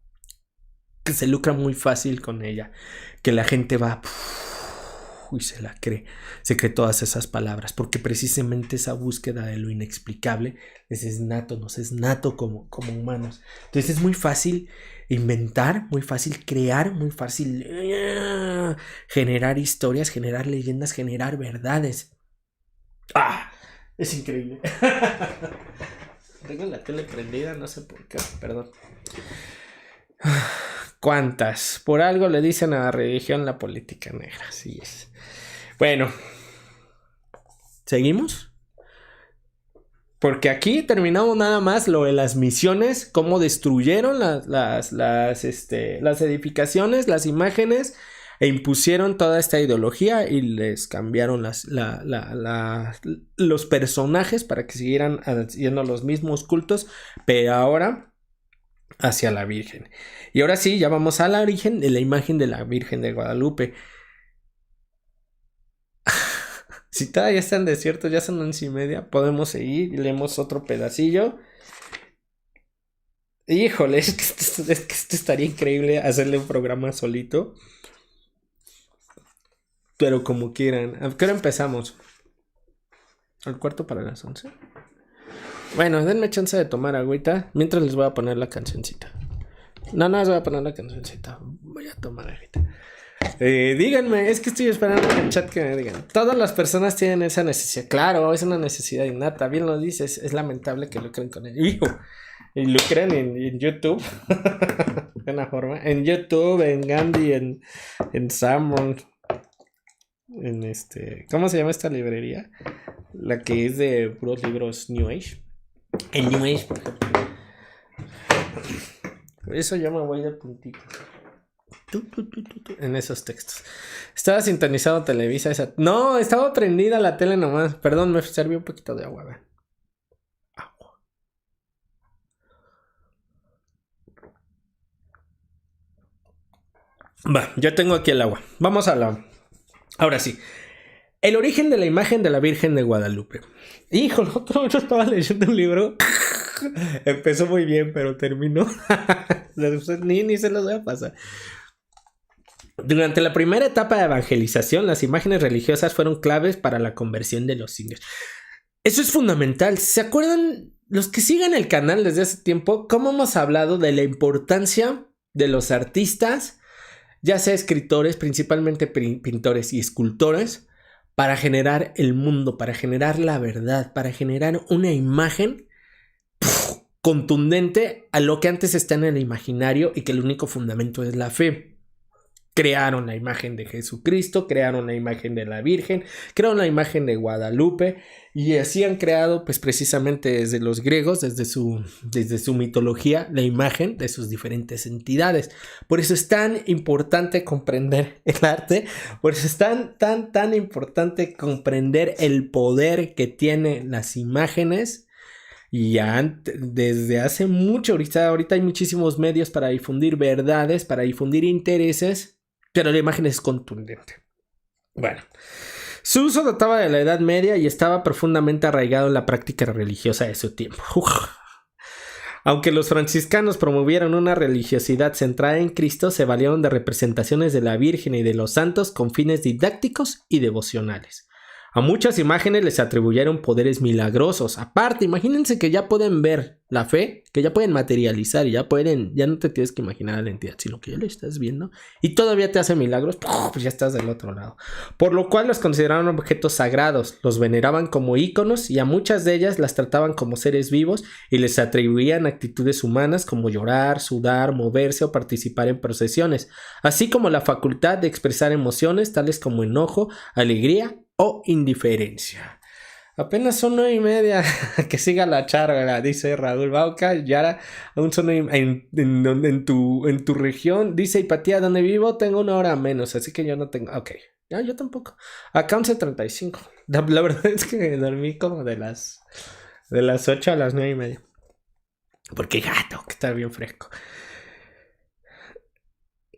que se lucra muy fácil con ella, que la gente va y se la cree, se cree todas esas palabras, porque precisamente esa búsqueda de lo inexplicable es nato, nos es nato como humanos. Entonces es muy fácil inventar, muy fácil crear, muy fácil generar historias, generar leyendas, generar verdades. ¡Ah! Es increíble. Tengo la tele prendida, no sé por qué, perdón. ¿Cuántas? Por algo le dicen a la religión la política negra, así es. Bueno, ¿seguimos? Porque aquí terminamos nada más lo de las misiones, cómo destruyeron las edificaciones, las imágenes, e impusieron toda esta ideología y les cambiaron los personajes para que siguieran haciendo los mismos cultos, pero ahora hacia la Virgen. Y ahora sí, ya vamos a la origen de la imagen de la Virgen de Guadalupe. Si todavía está en desierto, ya son 11:30, podemos seguir y leemos otro pedacillo. Híjole, es que esto estaría increíble hacerle un programa solito. Pero como quieran. ¿A qué hora empezamos? ¿Al cuarto para las 11? Bueno, denme chance de tomar agüita mientras les voy a poner la cancioncita. No les voy a poner la cancioncita. Voy a tomar agüita. Díganme, es que estoy esperando en el chat que me digan. Todas las personas tienen esa necesidad. Claro, es una necesidad innata. Bien lo dices, es lamentable que lucren con ello. Hijo, y lucren en YouTube. De una forma. En YouTube, en Gandhi, en Samron. En ¿cómo se llama esta librería? La que es de puros libros New Age. En New Age, por ejemplo. Por eso yo me voy de puntito. En esos textos. Estaba sintonizado Televisa esa. No, estaba prendida la tele nomás. Perdón, me serví un poquito de agua. Vean. Agua. Va, yo tengo aquí el agua. Vamos a la. Ahora sí. El origen de la imagen de la Virgen de Guadalupe. Híjole, yo estaba leyendo un libro. Empezó muy bien, pero terminó. ni se los voy a pasar. Durante la primera etapa de evangelización, las imágenes religiosas fueron claves para la conversión de los indios. Eso es fundamental. ¿Se acuerdan los que sigan el canal desde hace tiempo? ¿Cómo hemos hablado de la importancia de los artistas, ya sea escritores, principalmente pintores y escultores, para generar el mundo, para generar la verdad, para generar una imagen contundente a lo que antes está en el imaginario y que el único fundamento es la fe? Crearon la imagen de Jesucristo, crearon la imagen de la Virgen, crearon la imagen de Guadalupe y así han creado pues precisamente desde los griegos, desde su mitología, la imagen de sus diferentes entidades. Por eso es tan importante comprender el arte, por eso es tan importante comprender el poder que tienen las imágenes. Y ya desde hace mucho, ahorita hay muchísimos medios para difundir verdades, para difundir intereses, pero la imagen es contundente. Bueno, su uso databa de la Edad Media y estaba profundamente arraigado en la práctica religiosa de su tiempo. Aunque los franciscanos promovieron una religiosidad centrada en Cristo, se valieron de representaciones de la Virgen y de los santos con fines didácticos y devocionales. A muchas imágenes les atribuyeron poderes milagrosos. Aparte, imagínense que ya pueden ver la fe, que ya pueden materializar y ya no te tienes que imaginar a la entidad, sino que ya lo estás viendo y todavía te hace milagros, pues ya estás del otro lado. Por lo cual los consideraron objetos sagrados, los veneraban como íconos y a muchas de ellas las trataban como seres vivos y les atribuían actitudes humanas como llorar, sudar, moverse o participar en procesiones, así como la facultad de expresar emociones tales como enojo, alegría o indiferencia. Apenas son 9:30. Que siga la charla, dice Raúl Bauca. Yara, aún son en tu región. Dice Hipatía, donde vivo tengo 1 hora menos, así que yo no tengo. Ok, ya, yo tampoco. Acá 11:35. La verdad es que dormí como de las 8 a las 9:30. Porque ya tengo que estar bien fresco.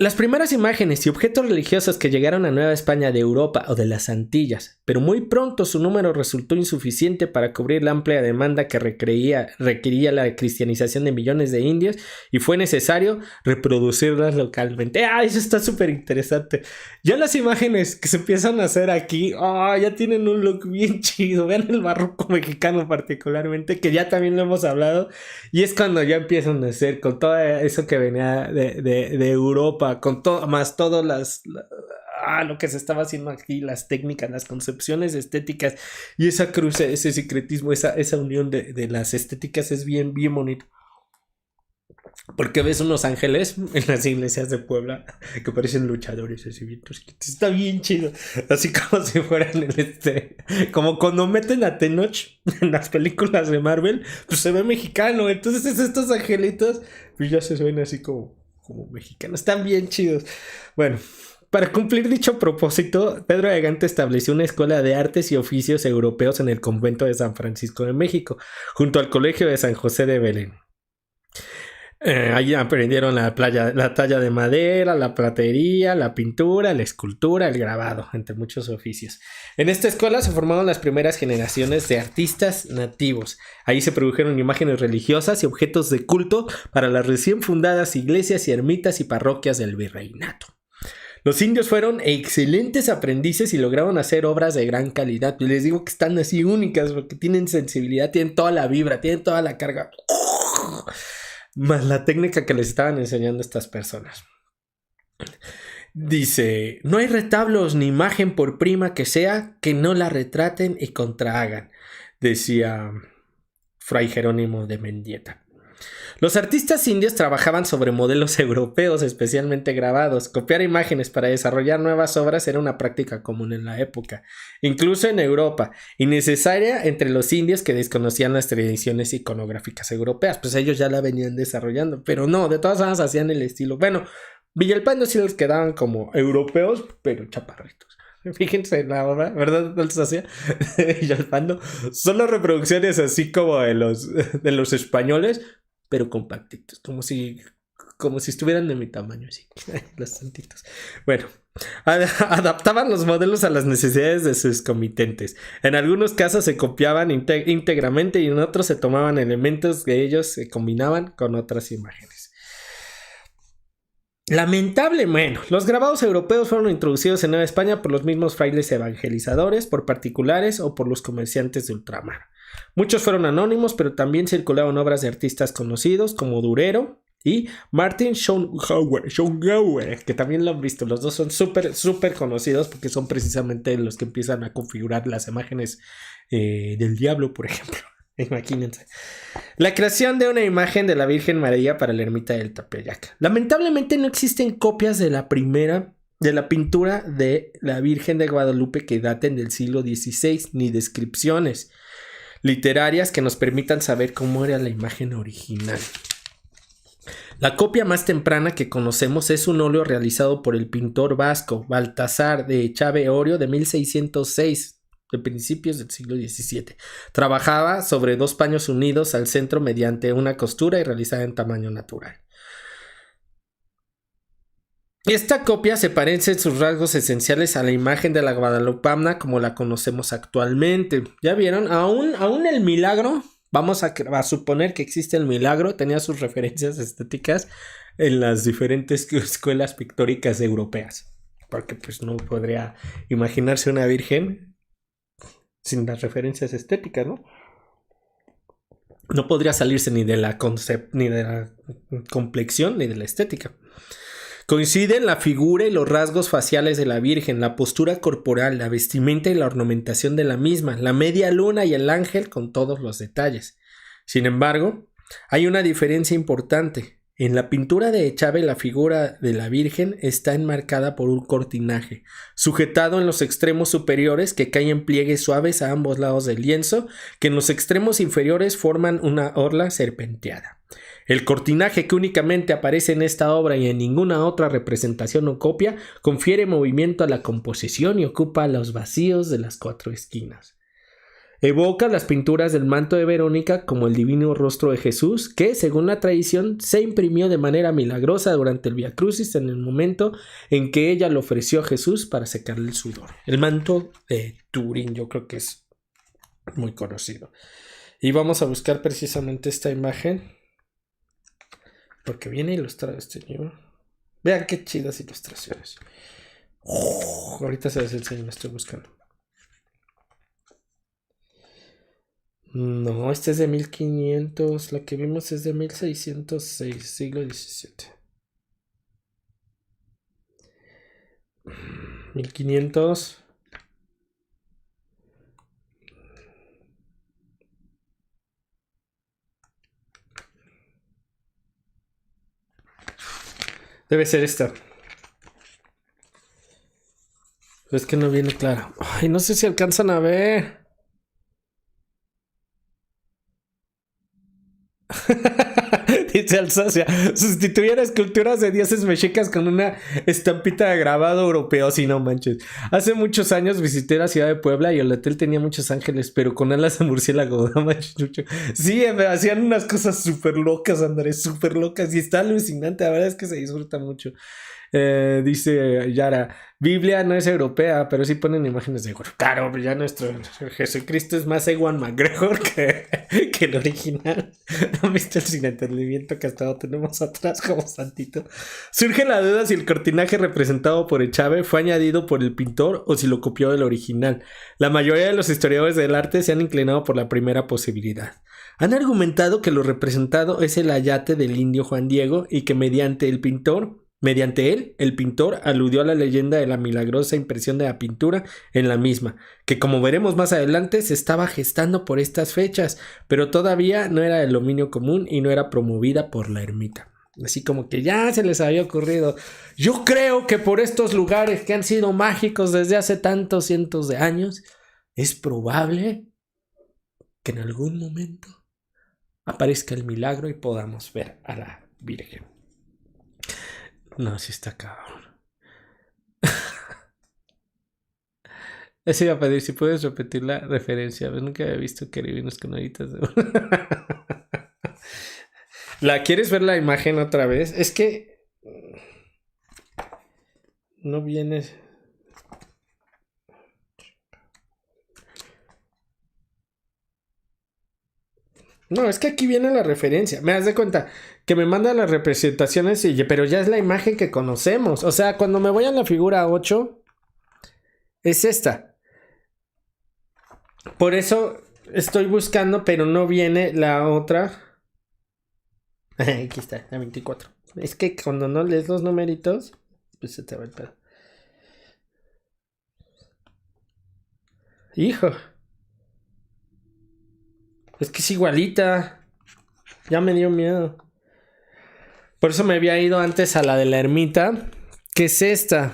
Las primeras imágenes y objetos religiosos que llegaron a Nueva España de Europa o de las Antillas, pero muy pronto su número resultó insuficiente para cubrir la amplia demanda que requería la cristianización de millones de indios y fue necesario reproducirlas localmente. Eso está súper interesante. Ya las imágenes que se empiezan a hacer aquí, ya tienen un look bien chido. Vean el barroco mexicano particularmente, que ya también lo hemos hablado, y es cuando ya empiezan a hacer con todo eso que venía de Europa, con todo, más todo lo que se estaba haciendo aquí, las técnicas, las concepciones estéticas y esa cruce, ese secretismo, esa unión de las estéticas es bien, bien bonito. Porque ves unos ángeles en las iglesias de Puebla que parecen luchadores así bien tosquitos. Está bien chido. Así como si fueran como cuando meten a Tenoch en las películas de Marvel, pues se ve mexicano. Entonces estos angelitos pues ya se ven así como mexicanos. Están bien chidos. Bueno, para cumplir dicho propósito, Pedro de Gante estableció una escuela de artes y oficios europeos en el convento de San Francisco de México, junto al colegio de San José de Belén. Allí aprendieron la talla de madera, la platería, la pintura, la escultura, el grabado, entre muchos oficios. En esta escuela se formaron las primeras generaciones de artistas nativos. Ahí se produjeron imágenes religiosas y objetos de culto para las recién fundadas iglesias y ermitas y parroquias del virreinato. Los indios fueron excelentes aprendices y lograron hacer obras de gran calidad. Y les digo que están así únicas porque tienen sensibilidad, tienen toda la vibra, tienen toda la carga, más la técnica que les estaban enseñando estas personas. Dice, no hay retablos ni imagen por prima que sea que no la retraten y contrahagan, decía Fray Jerónimo de Mendieta. Los artistas indios trabajaban sobre modelos europeos especialmente grabados. Copiar imágenes para desarrollar nuevas obras era una práctica común en la época, incluso en Europa, y necesaria entre los indios que desconocían las tradiciones iconográficas europeas. Pues ellos ya la venían desarrollando, pero no, de todas formas hacían el estilo. Bueno, Villalpando sí les quedaban como europeos, pero chaparritos. Fíjense en la obra, ¿verdad? ¿No les hacía? Villalpando. Son las reproducciones así como de los españoles, pero compactitos, como si estuvieran de mi tamaño, así, los santitos. Bueno, adaptaban los modelos a las necesidades de sus comitentes. En algunos casos se copiaban íntegramente y en otros se tomaban elementos de ellos, se combinaban con otras imágenes. Los grabados europeos fueron introducidos en Nueva España por los mismos frailes evangelizadores, por particulares o por los comerciantes de ultramar. Muchos fueron anónimos, pero también circularon obras de artistas conocidos como Durero y Martin Schongauer, que también lo han visto. Los dos son súper conocidos porque son precisamente los que empiezan a configurar las imágenes del diablo, por ejemplo. Imagínense. La creación de una imagen de la Virgen María para la ermita del Tepeyac. Lamentablemente no existen copias de la pintura de la Virgen de Guadalupe que daten del siglo XVI, ni descripciones literarias que nos permitan saber cómo era la imagen original. La copia más temprana que conocemos es un óleo realizado por el pintor vasco Baltasar de Echave Orio de 1606, de principios del siglo XVII. Trabajaba sobre 2 paños unidos al centro mediante una costura y realizada en tamaño natural. Esta copia se parece en sus rasgos esenciales a la imagen de la Guadalupana como la conocemos actualmente. ¿Ya vieron? Aún el milagro, vamos a suponer que existe el milagro, tenía sus referencias estéticas en las diferentes escuelas pictóricas europeas. Porque pues no podría imaginarse una virgen sin las referencias estéticas, ¿no? No podría salirse ni de la complexión ni de la estética. Coinciden la figura y los rasgos faciales de la Virgen, la postura corporal, la vestimenta y la ornamentación de la misma, la media luna y el ángel con todos los detalles. Sin embargo, hay una diferencia importante. En la pintura de Echave, la figura de la Virgen está enmarcada por un cortinaje, sujetado en los extremos superiores que cae en pliegues suaves a ambos lados del lienzo, que en los extremos inferiores forman una orla serpenteada. El cortinaje que únicamente aparece en esta obra y en ninguna otra representación o copia confiere movimiento a la composición y ocupa los vacíos de las 4 esquinas. Evoca las pinturas del manto de Verónica como el divino rostro de Jesús, que, según la tradición, se imprimió de manera milagrosa durante el Vía Crucis en el momento en que ella le ofreció a Jesús para secarle el sudor. El manto de Turín, yo creo que es muy conocido. Y vamos a buscar precisamente esta imagen, porque viene ilustrado este libro. Vean qué chidas ilustraciones. Ahorita se les enseño, me estoy buscando. No, este es de 1500. La que vimos es de 1606, siglo XVII. 1500. Debe ser esta. Es que no viene clara. Ay, no sé si alcanzan a ver. Dice Alsacia, sustituyeron esculturas de dioses mexicas con una estampita de grabado europeo. Si no manches. Hace muchos años visité la ciudad de Puebla y el hotel tenía muchos ángeles, pero con alas de murciélago. No manches, sí, me hacían unas cosas súper locas, Andrés, súper locas. Y está alucinante, la verdad es que se disfruta mucho. Dice Yara, Biblia no es europea, pero sí ponen imágenes de oro. Claro, ya nuestro Jesucristo es más Ewan McGregor que el original. ¿No viste el sin entendimiento que hasta ahora tenemos atrás como santito? Surge la duda si el cortinaje representado por Echave fue añadido por el pintor o si lo copió del original. La mayoría de los historiadores del arte se han inclinado por la primera posibilidad. Han argumentado que lo representado es el ayate del indio Juan Diego y que mediante él, el pintor aludió a la leyenda de la milagrosa impresión de la pintura en la misma, que como veremos más adelante se estaba gestando por estas fechas, pero todavía no era del dominio común y no era promovida por la ermita. Así como que ya se les había ocurrido. Yo creo que por estos lugares que han sido mágicos desde hace tantos cientos de años, es probable que en algún momento aparezca el milagro y podamos ver a la Virgen. No, sí está cabrón. Eso iba a pedir, si puedes repetir la referencia. Nunca había visto querubines con aritas de oro. ¿La quieres ver la imagen otra vez? Es que no viene. No, es que aquí viene la referencia. Me das de cuenta que me manda las representaciones, pero ya es la imagen que conocemos. O sea, cuando me voy a la figura 8, es esta. Por eso estoy buscando, pero no viene la otra. Aquí está, la 24. Es que cuando no lees los numeritos, pues se te va el pedo. Hijo. Es que es igualita. Ya me dio miedo. Por eso me había ido antes a la de la ermita, que es esta.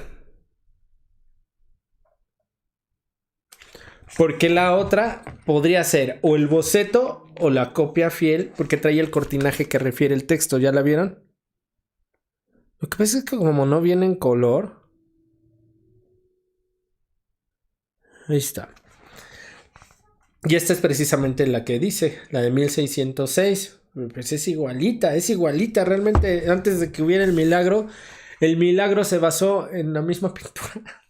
Porque la otra podría ser o el boceto o la copia fiel, porque trae el cortinaje que refiere el texto. ¿Ya la vieron? Lo que pasa es que como no viene en color. Ahí está. Y esta es precisamente la que dice, la de 1606. Pues es igualita. Realmente, antes de que hubiera el milagro se basó en la misma pintura.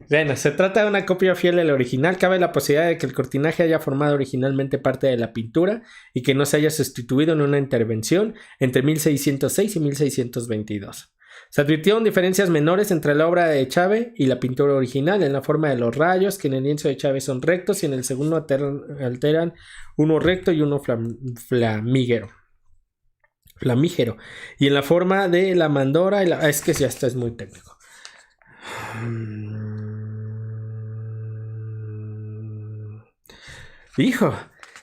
Bueno, se trata de una copia fiel del original. Cabe la posibilidad de que el cortinaje haya formado originalmente parte de la pintura y que no se haya sustituido en una intervención entre 1606 y 1622. Se advirtieron diferencias menores entre la obra de Echave y la pintura original en la forma de los rayos, que en el lienzo de Echave son rectos y en el segundo alteran uno recto y uno flamígero. Y en la forma de la mandora es que ya está, es muy técnico. Hijo,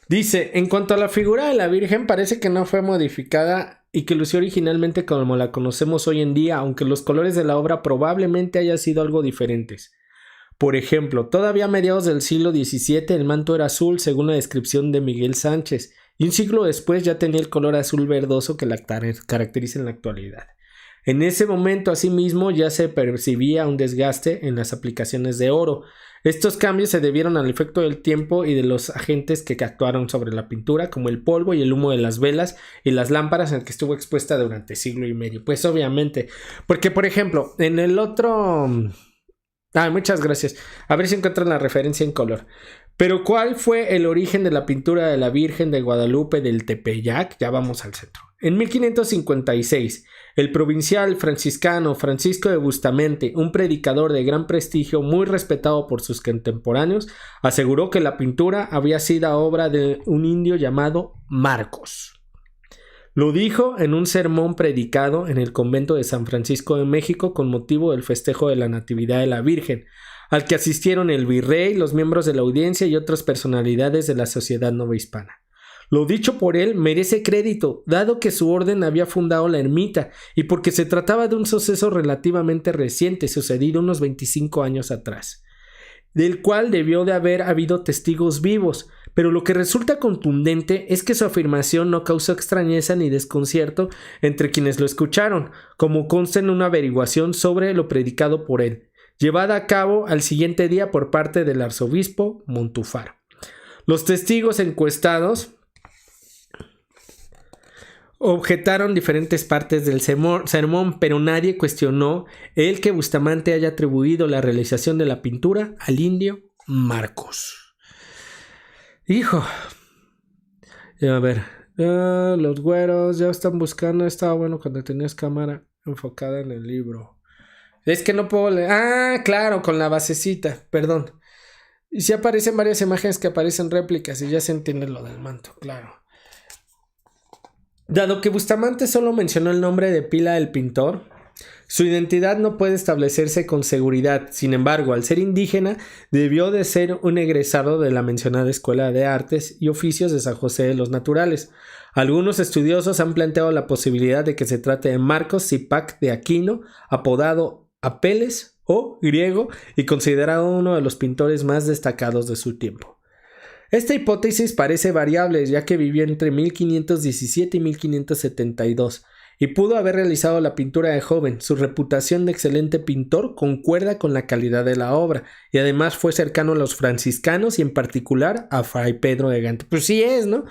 dice, en cuanto a la figura de la Virgen, parece que no fue modificada y que lució originalmente como la conocemos hoy en día, aunque los colores de la obra probablemente hayan sido algo diferentes. Por ejemplo, todavía a mediados del siglo XVII el manto era azul según la descripción de Miguel Sánchez, y un siglo después ya tenía el color azul verdoso que la caracteriza en la actualidad. En ese momento, asimismo, ya se percibía un desgaste en las aplicaciones de oro. Estos cambios se debieron al efecto del tiempo y de los agentes que actuaron sobre la pintura, como el polvo y el humo de las velas y las lámparas en que estuvo expuesta durante siglo y medio. Pues obviamente, porque por ejemplo, en el otro... muchas gracias. A ver si encuentran la referencia en color. Pero ¿cuál fue el origen de la pintura de la Virgen de Guadalupe del Tepeyac? Ya vamos al centro. En 1556, el provincial franciscano Francisco de Bustamante, un predicador de gran prestigio muy respetado por sus contemporáneos, aseguró que la pintura había sido obra de un indio llamado Marcos. Lo dijo en un sermón predicado en el convento de San Francisco de México con motivo del festejo de la Natividad de la Virgen, al que asistieron el virrey, los miembros de la audiencia y otras personalidades de la sociedad novohispana. Lo dicho por él merece crédito, dado que su orden había fundado la ermita y porque se trataba de un suceso relativamente reciente, sucedido unos 25 años atrás, del cual debió de haber habido testigos vivos, pero lo que resulta contundente es que su afirmación no causó extrañeza ni desconcierto entre quienes lo escucharon, como consta en una averiguación sobre lo predicado por él, llevada a cabo al siguiente día por parte del arzobispo Montúfar. Los testigos encuestados objetaron diferentes partes del sermón, pero nadie cuestionó el que Bustamante haya atribuido la realización de la pintura al indio Marcos. Hijo. A ver. Los güeros ya están buscando. Estaba bueno cuando tenías cámara enfocada en el libro. Es que no puedo leer. Claro, con la basecita. Perdón. Y sí aparecen varias imágenes que aparecen réplicas y ya se entiende lo del manto, claro. Dado que Bustamante solo mencionó el nombre de pila del pintor, su identidad no puede establecerse con seguridad. Sin embargo, al ser indígena, debió de ser un egresado de la mencionada Escuela de Artes y Oficios de San José de los Naturales. Algunos estudiosos han planteado la posibilidad de que se trate de Marcos Zipac de Aquino, apodado Apeles o griego y considerado uno de los pintores más destacados de su tiempo. Esta hipótesis parece variable, ya que vivió entre 1517 y 1572 y pudo haber realizado la pintura de joven. Su reputación de excelente pintor concuerda con la calidad de la obra y además fue cercano a los franciscanos y en particular a Fray Pedro de Gante. Pues sí es, ¿no?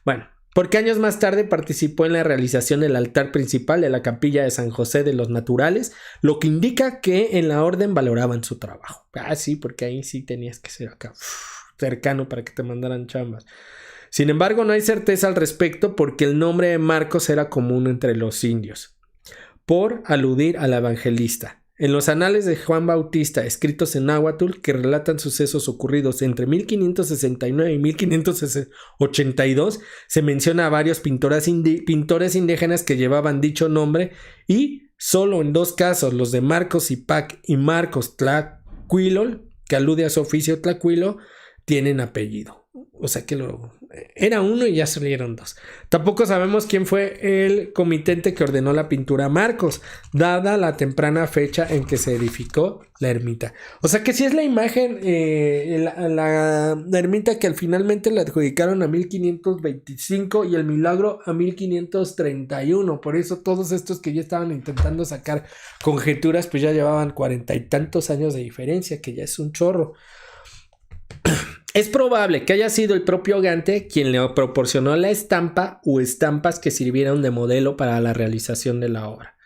Bueno, porque años más tarde participó en la realización del altar principal de la capilla de San José de los Naturales, lo que indica que en la orden valoraban su trabajo. Sí, porque ahí sí tenías que ser acá cercano para que te mandaran chambas. Sin embargo, no hay certeza al respecto porque el nombre de Marcos era común entre los indios, por aludir al evangelista. En los anales de Juan Bautista, escritos en náhuatl, que relatan sucesos ocurridos entre 1569 y 1582, se menciona a varios pintores indígenas que llevaban dicho nombre y solo en dos casos, los de Marcos Zipac y Marcos Tlacuilol, que alude a su oficio Tlacuilo, tienen apellido. O sea que era uno y ya salieron dos. Tampoco sabemos quién fue el comitente que ordenó la pintura a Marcos, dada la temprana fecha en que se edificó la ermita. O sea que sí es la imagen, la ermita que finalmente le adjudicaron a 1525 y el milagro a 1531. Por eso todos estos que ya estaban intentando sacar conjeturas, pues ya llevaban 40 y tantos años de diferencia, que ya es un chorro. Es probable que haya sido el propio Gante quien le proporcionó la estampa o estampas que sirvieron de modelo para la realización de la obra.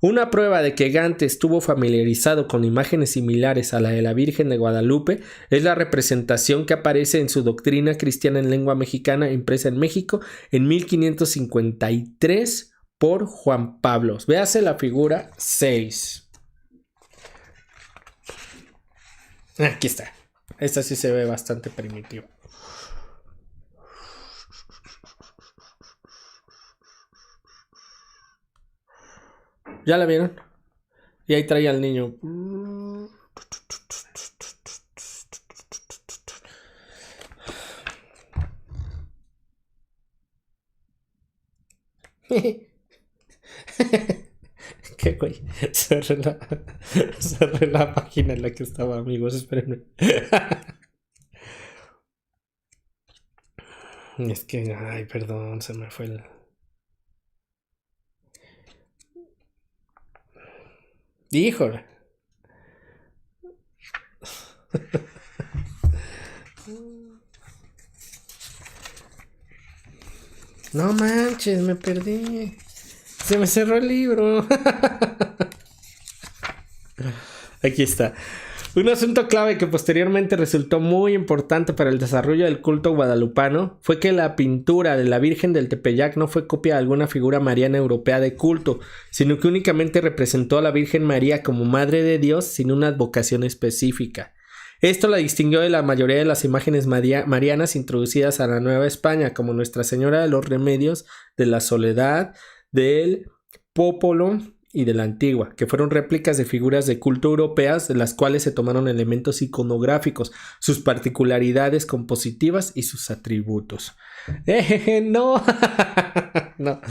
Una prueba de que Gante estuvo familiarizado con imágenes similares a la de la Virgen de Guadalupe es la representación que aparece en su Doctrina Cristiana en Lengua Mexicana impresa en México en 1553 por Juan Pablo. Véase la figura 6. Aquí está. Esta sí se ve bastante primitiva. ¿Ya la vieron? Y ahí trae al niño. ¿Qué güey? Cerré la página en la que estaba, amigos. Espérenme. Es que, ay, perdón, se me fue el... Híjole. No manches, me perdí. Se me cerró el libro. Aquí está. Un asunto clave que posteriormente resultó muy importante para el desarrollo del culto guadalupano fue que la pintura de la Virgen del Tepeyac no fue copia de alguna figura mariana europea de culto, sino que únicamente representó a la Virgen María como Madre de Dios sin una advocación específica. Esto la distinguió de la mayoría de las imágenes marianas introducidas a la Nueva España, como Nuestra Señora de los Remedios, de la Soledad, del Popolo y de la Antigua, que fueron réplicas de figuras de culto europeas de las cuales se tomaron elementos iconográficos, sus particularidades compositivas y sus atributos. No, no.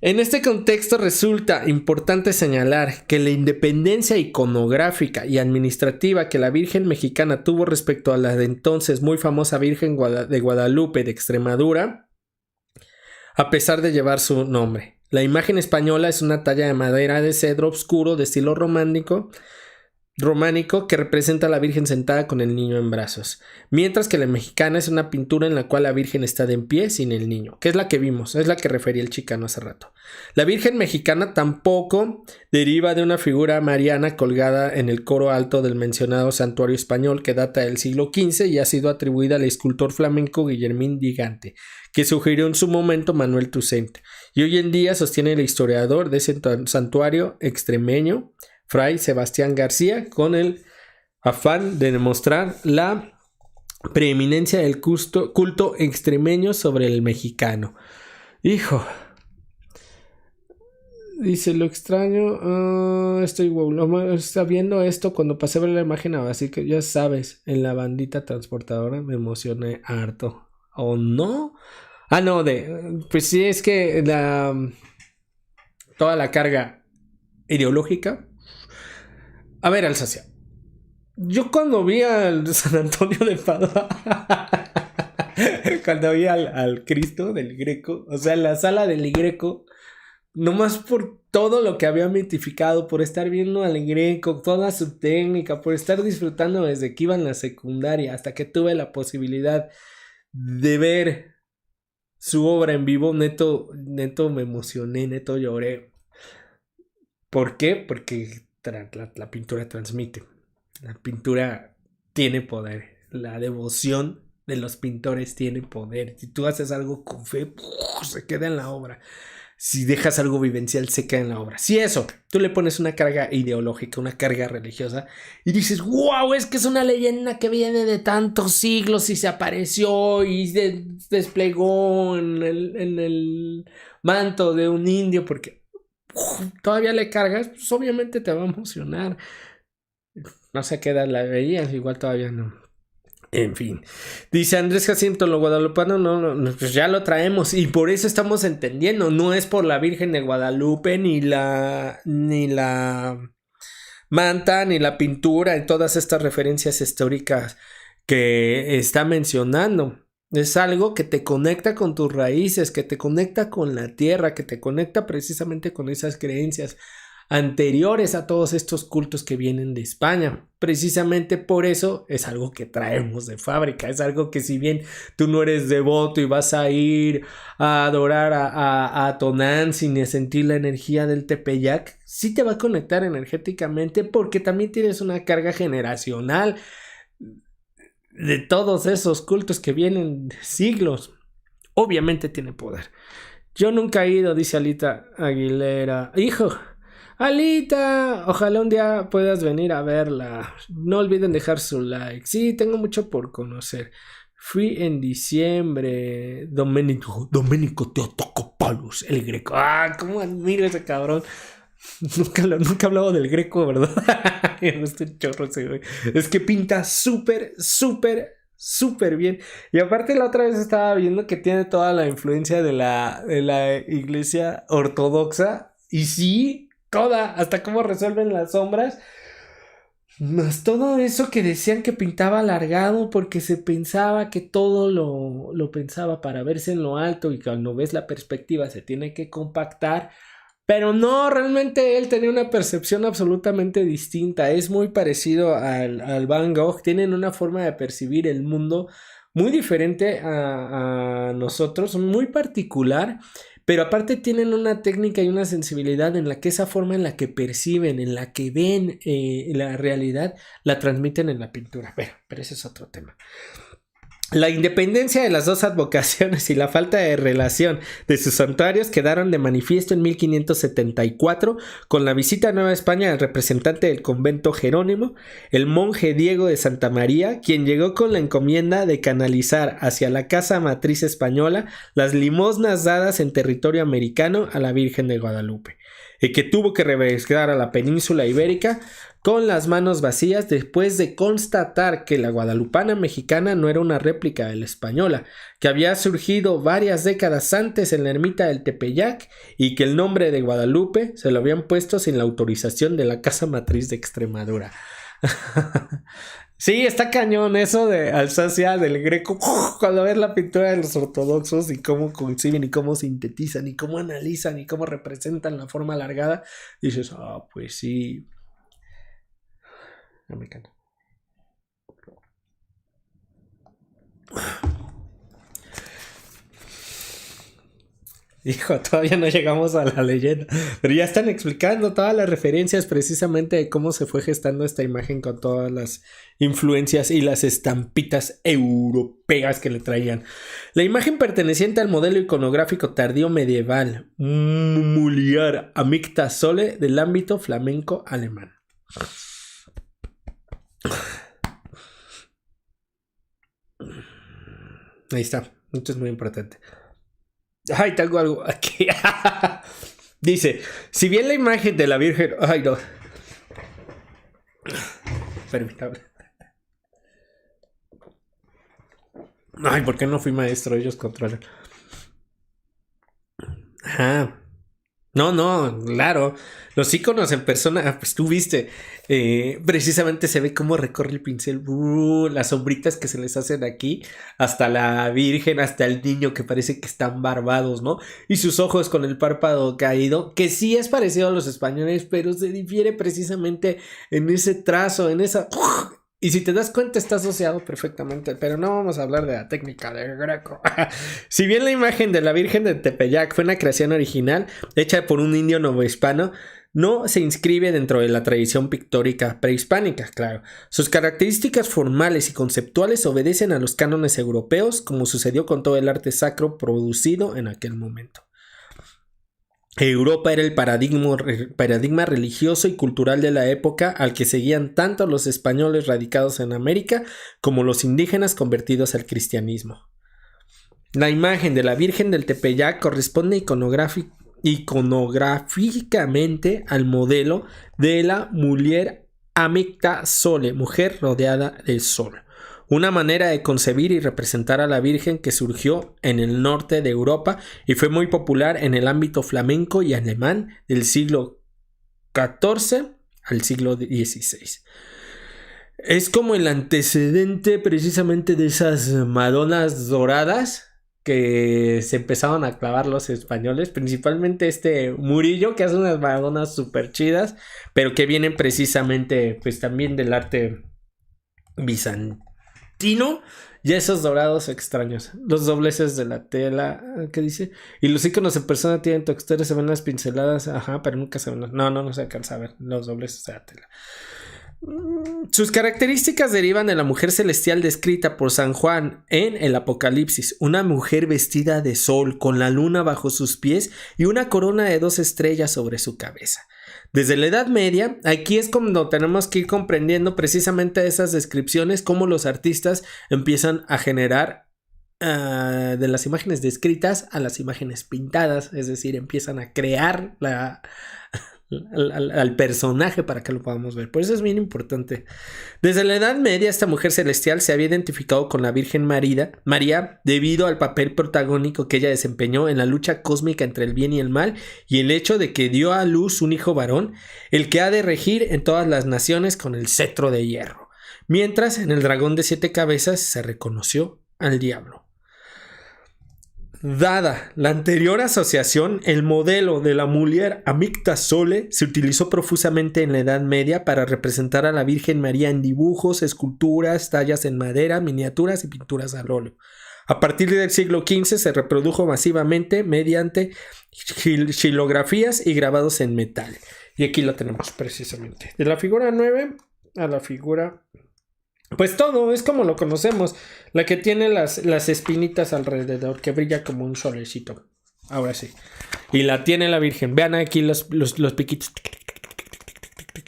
En este contexto resulta importante señalar que la independencia iconográfica y administrativa que la Virgen mexicana tuvo respecto a la de entonces muy famosa Virgen de Guadalupe de Extremadura, a pesar de llevar su nombre. La imagen española es una talla de madera de cedro oscuro de estilo románico que representa a la Virgen sentada con el niño en brazos, mientras que la mexicana es una pintura en la cual la Virgen está de en pie sin el niño, que es la que vimos, es la que refería el chicano hace rato. La Virgen mexicana tampoco deriva de una figura mariana colgada en el coro alto del mencionado santuario español que data del siglo XV y ha sido atribuida al escultor flamenco Guillermín Gigante, que sugirió en su momento Manuel Toussaint, y hoy en día sostiene el historiador de ese santuario extremeño, Fray Sebastián García, con el afán de demostrar la preeminencia del culto extremeño sobre el mexicano. Hijo. Dice, lo extraño, está viendo esto cuando pasé a ver la imagen, así que ya sabes, en la bandita transportadora me emocioné harto. ¿O no? Ah, no, pues sí, es que toda la carga ideológica. A ver, Alsacia. Yo cuando vi al San Antonio de Padua, cuando vi al Cristo del Greco, o sea, en la sala del Greco, nomás por todo lo que había mitificado, por estar viendo al Greco, toda su técnica, por estar disfrutando desde que iba en la secundaria, hasta que tuve la posibilidad de ver su obra en vivo, neto me emocioné, neto lloré. ¿Por qué? Porque la pintura transmite. La pintura tiene poder. La devoción de los pintores tiene poder. Si tú haces algo con fe, se queda en la obra. Si dejas algo vivencial, se queda en la obra. Si eso, tú le pones una carga ideológica, una carga religiosa, y dices, wow, es que es una leyenda que viene de tantos siglos y se apareció y se desplegó en el manto de un indio, porque todavía le cargas, pues obviamente te va a emocionar. No sé qué edad la veías, igual todavía no. En fin, dice Andrés Jacinto, lo guadalupano no, pues ya lo traemos y por eso estamos entendiendo, no es por la Virgen de Guadalupe, ni la manta, ni la pintura, y todas estas referencias históricas que está mencionando. Es algo que te conecta con tus raíces, que te conecta con la tierra, que te conecta precisamente con esas creencias anteriores a todos estos cultos que vienen de España. Precisamente por eso es algo que traemos de fábrica, es algo que si bien tú no eres devoto y vas a ir a adorar a Tonantzin y a sentir la energía del Tepeyac, sí te va a conectar energéticamente porque también tienes una carga generacional de todos esos cultos que vienen de siglos. Obviamente tiene poder. Yo nunca he ido, dice Alita Aguilera. Hijo, Alita, ojalá un día puedas venir a verla. No olviden dejar su like. Sí, tengo mucho por conocer. Fui en diciembre. Domenico Teotocopoulos, el Greco. Ah, cómo admiro a ese cabrón. Nunca hablaba del Greco, ¿verdad? Me gusta un chorro ese güey. Es que pinta súper bien. Y aparte la otra vez estaba viendo que tiene toda la influencia de la iglesia ortodoxa. Y sí, toda, hasta cómo resuelven las sombras. Más todo eso que decían que pintaba alargado porque se pensaba que todo lo pensaba para verse en lo alto y cuando ves la perspectiva se tiene que compactar. Pero no, realmente él tenía una percepción absolutamente distinta. Es muy parecido al Van Gogh. Tienen una forma de percibir el mundo muy diferente a nosotros, muy particular. Pero aparte tienen una técnica y una sensibilidad en la que esa forma en la que perciben, en la que ven la realidad, la transmiten en la pintura. Pero ese es otro tema. La independencia de las dos advocaciones y la falta de relación de sus santuarios quedaron de manifiesto en 1574 con la visita a Nueva España del representante del convento Jerónimo, el monje Diego de Santa María, quien llegó con la encomienda de canalizar hacia la casa matriz española las limosnas dadas en territorio americano a la Virgen de Guadalupe, y que tuvo que regresar a la península ibérica con las manos vacías después de constatar que la guadalupana mexicana no era una réplica de la española, que había surgido varias décadas antes en la ermita del Tepeyac y que el nombre de Guadalupe se lo habían puesto sin la autorización de la casa matriz de Extremadura. Sí, está cañón eso de Alsacia, del Greco, cuando ves la pintura de los ortodoxos y cómo conciben y cómo sintetizan y cómo analizan y cómo representan la forma alargada, dices, pues sí. No me encanta. Hijo, todavía no llegamos a la leyenda, pero ya están explicando todas las referencias precisamente de cómo se fue gestando esta imagen con todas las influencias y las estampitas europeas que le traían. La imagen perteneciente al modelo iconográfico tardío medieval Muliar Amicta Sole del ámbito flamenco alemán. Ahí está, esto es muy importante. Ay, tengo algo aquí. Dice, si bien la imagen de la Virgen... Ay, no. Permítame. Ay, ¿por qué no fui maestro? Ellos controlan. Ajá. No, claro. Los iconos en persona, pues tú viste, precisamente se ve cómo recorre el pincel, las sombritas que se les hacen aquí, hasta la Virgen, hasta el niño que parece que están barbados, ¿no? Y sus ojos con el párpado caído, que sí es parecido a los españoles, pero se difiere precisamente en ese trazo, en esa... Y si te das cuenta está asociado perfectamente, pero no vamos a hablar de la técnica del Greco. Si bien la imagen de la Virgen de Tepeyac fue una creación original, hecha por un indio novohispano, no se inscribe dentro de la tradición pictórica prehispánica, claro. Sus características formales y conceptuales obedecen a los cánones europeos, como sucedió con todo el arte sacro producido en aquel momento. Europa era el paradigma religioso y cultural de la época al que seguían tanto los españoles radicados en América como los indígenas convertidos al cristianismo. La imagen de la Virgen del Tepeyac corresponde iconográficamente al modelo de la Mulier Amicta Sole, mujer rodeada del sol. Una manera de concebir y representar a la Virgen que surgió en el norte de Europa y fue muy popular en el ámbito flamenco y alemán del siglo XIV al siglo XVI. Es como el antecedente precisamente de esas Madonas doradas que se empezaron a clavar los españoles, principalmente Murillo, que hace unas Madonas súper chidas, pero que vienen precisamente pues también del arte bizantino. Y esos dorados extraños, los dobleces de la tela, ¿qué dice? Y los iconos en persona tienen texturas, se ven las pinceladas, pero nunca se ven, no se alcanza a ver los dobleces de la tela. Sus características derivan de la mujer celestial descrita por San Juan en el Apocalipsis, una mujer vestida de sol con la luna bajo sus pies y una corona de 2 estrellas sobre su cabeza. Desde la Edad Media, aquí es cuando tenemos que ir comprendiendo precisamente esas descripciones, cómo los artistas empiezan a generar de las imágenes descritas a las imágenes pintadas, es decir, empiezan a crear al personaje para que lo podamos ver. Por eso es bien importante. Desde la Edad Media, esta mujer celestial se había identificado con la Virgen María debido al papel protagónico que ella desempeñó en la lucha cósmica entre el bien y el mal y el hecho de que dio a luz un hijo varón, el que ha de regir en todas las naciones con el cetro de hierro. Mientras en el dragón de 7 cabezas se reconoció al diablo. Dada la anterior asociación, el modelo de la Mulier Amicta Sole se utilizó profusamente en la Edad Media para representar a la Virgen María en dibujos, esculturas, tallas en madera, miniaturas y pinturas al óleo. A partir del siglo XV se reprodujo masivamente mediante xilografías y grabados en metal. Y aquí lo tenemos precisamente. De la figura 9 a la figura... Pues todo, es como lo conocemos. La que tiene las espinitas alrededor, que brilla como un solecito. Ahora sí. Y la tiene la Virgen. Vean aquí los piquitos.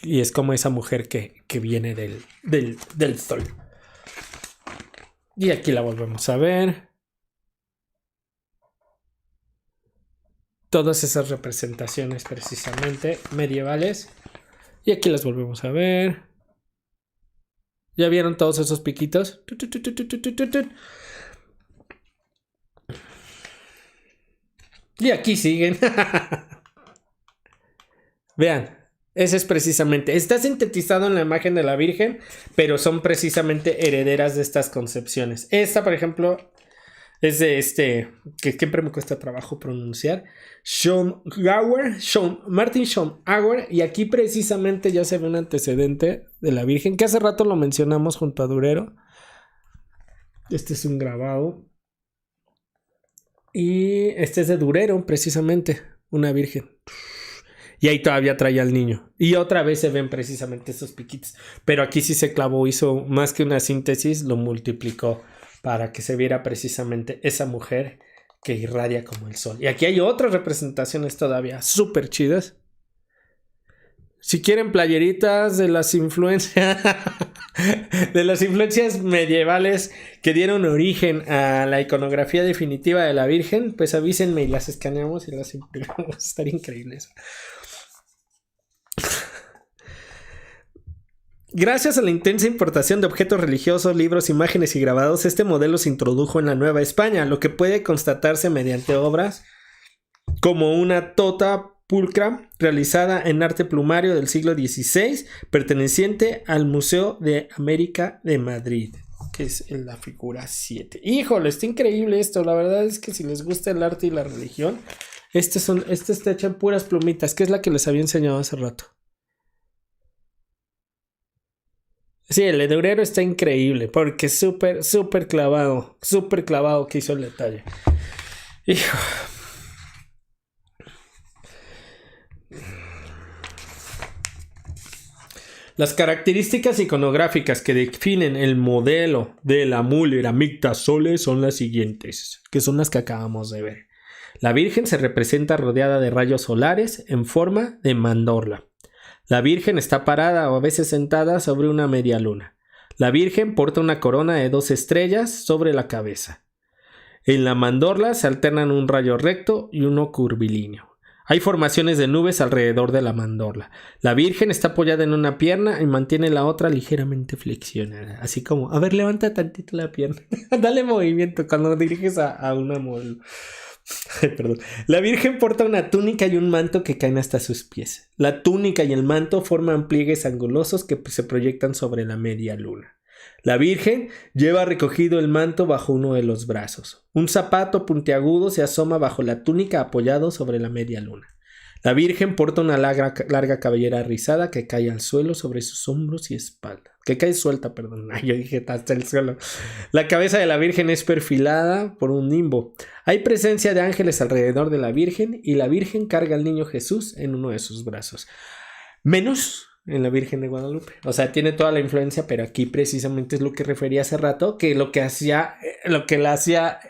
Y es como esa mujer que viene del sol. Y aquí la volvemos a ver. Todas esas representaciones precisamente medievales. Y aquí las volvemos a ver. ¿Ya vieron todos esos piquitos? Y aquí siguen. Vean, ese es precisamente. Está sintetizado en la imagen de la Virgen, pero son precisamente herederas de estas concepciones. Esta, por ejemplo, es de que siempre me cuesta trabajo pronunciar. Martin Schonauer. Y aquí precisamente ya se ve un antecedente de la Virgen, que hace rato lo mencionamos junto a Durero. Este es un grabado. Y este es de Durero, precisamente. Una Virgen. Y ahí todavía trae al niño. Y otra vez se ven precisamente esos piquitos. Pero aquí sí se clavó, hizo más que una síntesis, lo multiplicó para que se viera precisamente esa mujer que irradia como el sol. Y aquí hay otras representaciones todavía súper chidas. Si quieren playeritas de las influencias de las influencias medievales que dieron origen a la iconografía definitiva de la Virgen, pues avísenme y las escaneamos y las imprimimos. Estaría increíble eso. Gracias a la intensa importación de objetos religiosos, libros, imágenes y grabados, este modelo se introdujo en la Nueva España, lo que puede constatarse mediante obras como una tota pulcra realizada en arte plumario del siglo XVI, perteneciente al Museo de América de Madrid, que es en la figura 7. Híjole, está increíble esto. La verdad es que si les gusta el arte y la religión, este está hecho en puras plumitas, que es la que les había enseñado hace rato. Sí, el de Durero está increíble porque es súper clavado que hizo el detalle. Hijo. Las características iconográficas que definen el modelo de la Mulier Amicta Sole son las siguientes, que son las que acabamos de ver. La Virgen se representa rodeada de rayos solares en forma de mandorla. La Virgen está parada o a veces sentada sobre una media luna. La Virgen porta una corona de 2 estrellas sobre la cabeza. En la mandorla se alternan un rayo recto y uno curvilíneo. Hay formaciones de nubes alrededor de la mandorla. La Virgen está apoyada en una pierna y mantiene la otra ligeramente flexionada. Así como, a ver, levanta tantito la pierna. Dale movimiento cuando diriges a una modelo. Perdón. La Virgen porta una túnica y un manto que caen hasta sus pies. La túnica y el manto forman pliegues angulosos que se proyectan sobre la media luna. La Virgen lleva recogido el manto bajo uno de los brazos. Un zapato puntiagudo se asoma bajo la túnica apoyado sobre la media luna. La Virgen porta una larga cabellera rizada que cae al suelo sobre sus hombros y espalda. Que cae suelta, perdón. Ay, yo dije hasta el suelo. La cabeza de la Virgen es perfilada por un nimbo. Hay presencia de ángeles alrededor de la Virgen y la Virgen carga al niño Jesús en uno de sus brazos. Menos en la Virgen de Guadalupe. O sea, tiene toda la influencia, pero aquí precisamente es lo que refería hace rato, que lo que la hacía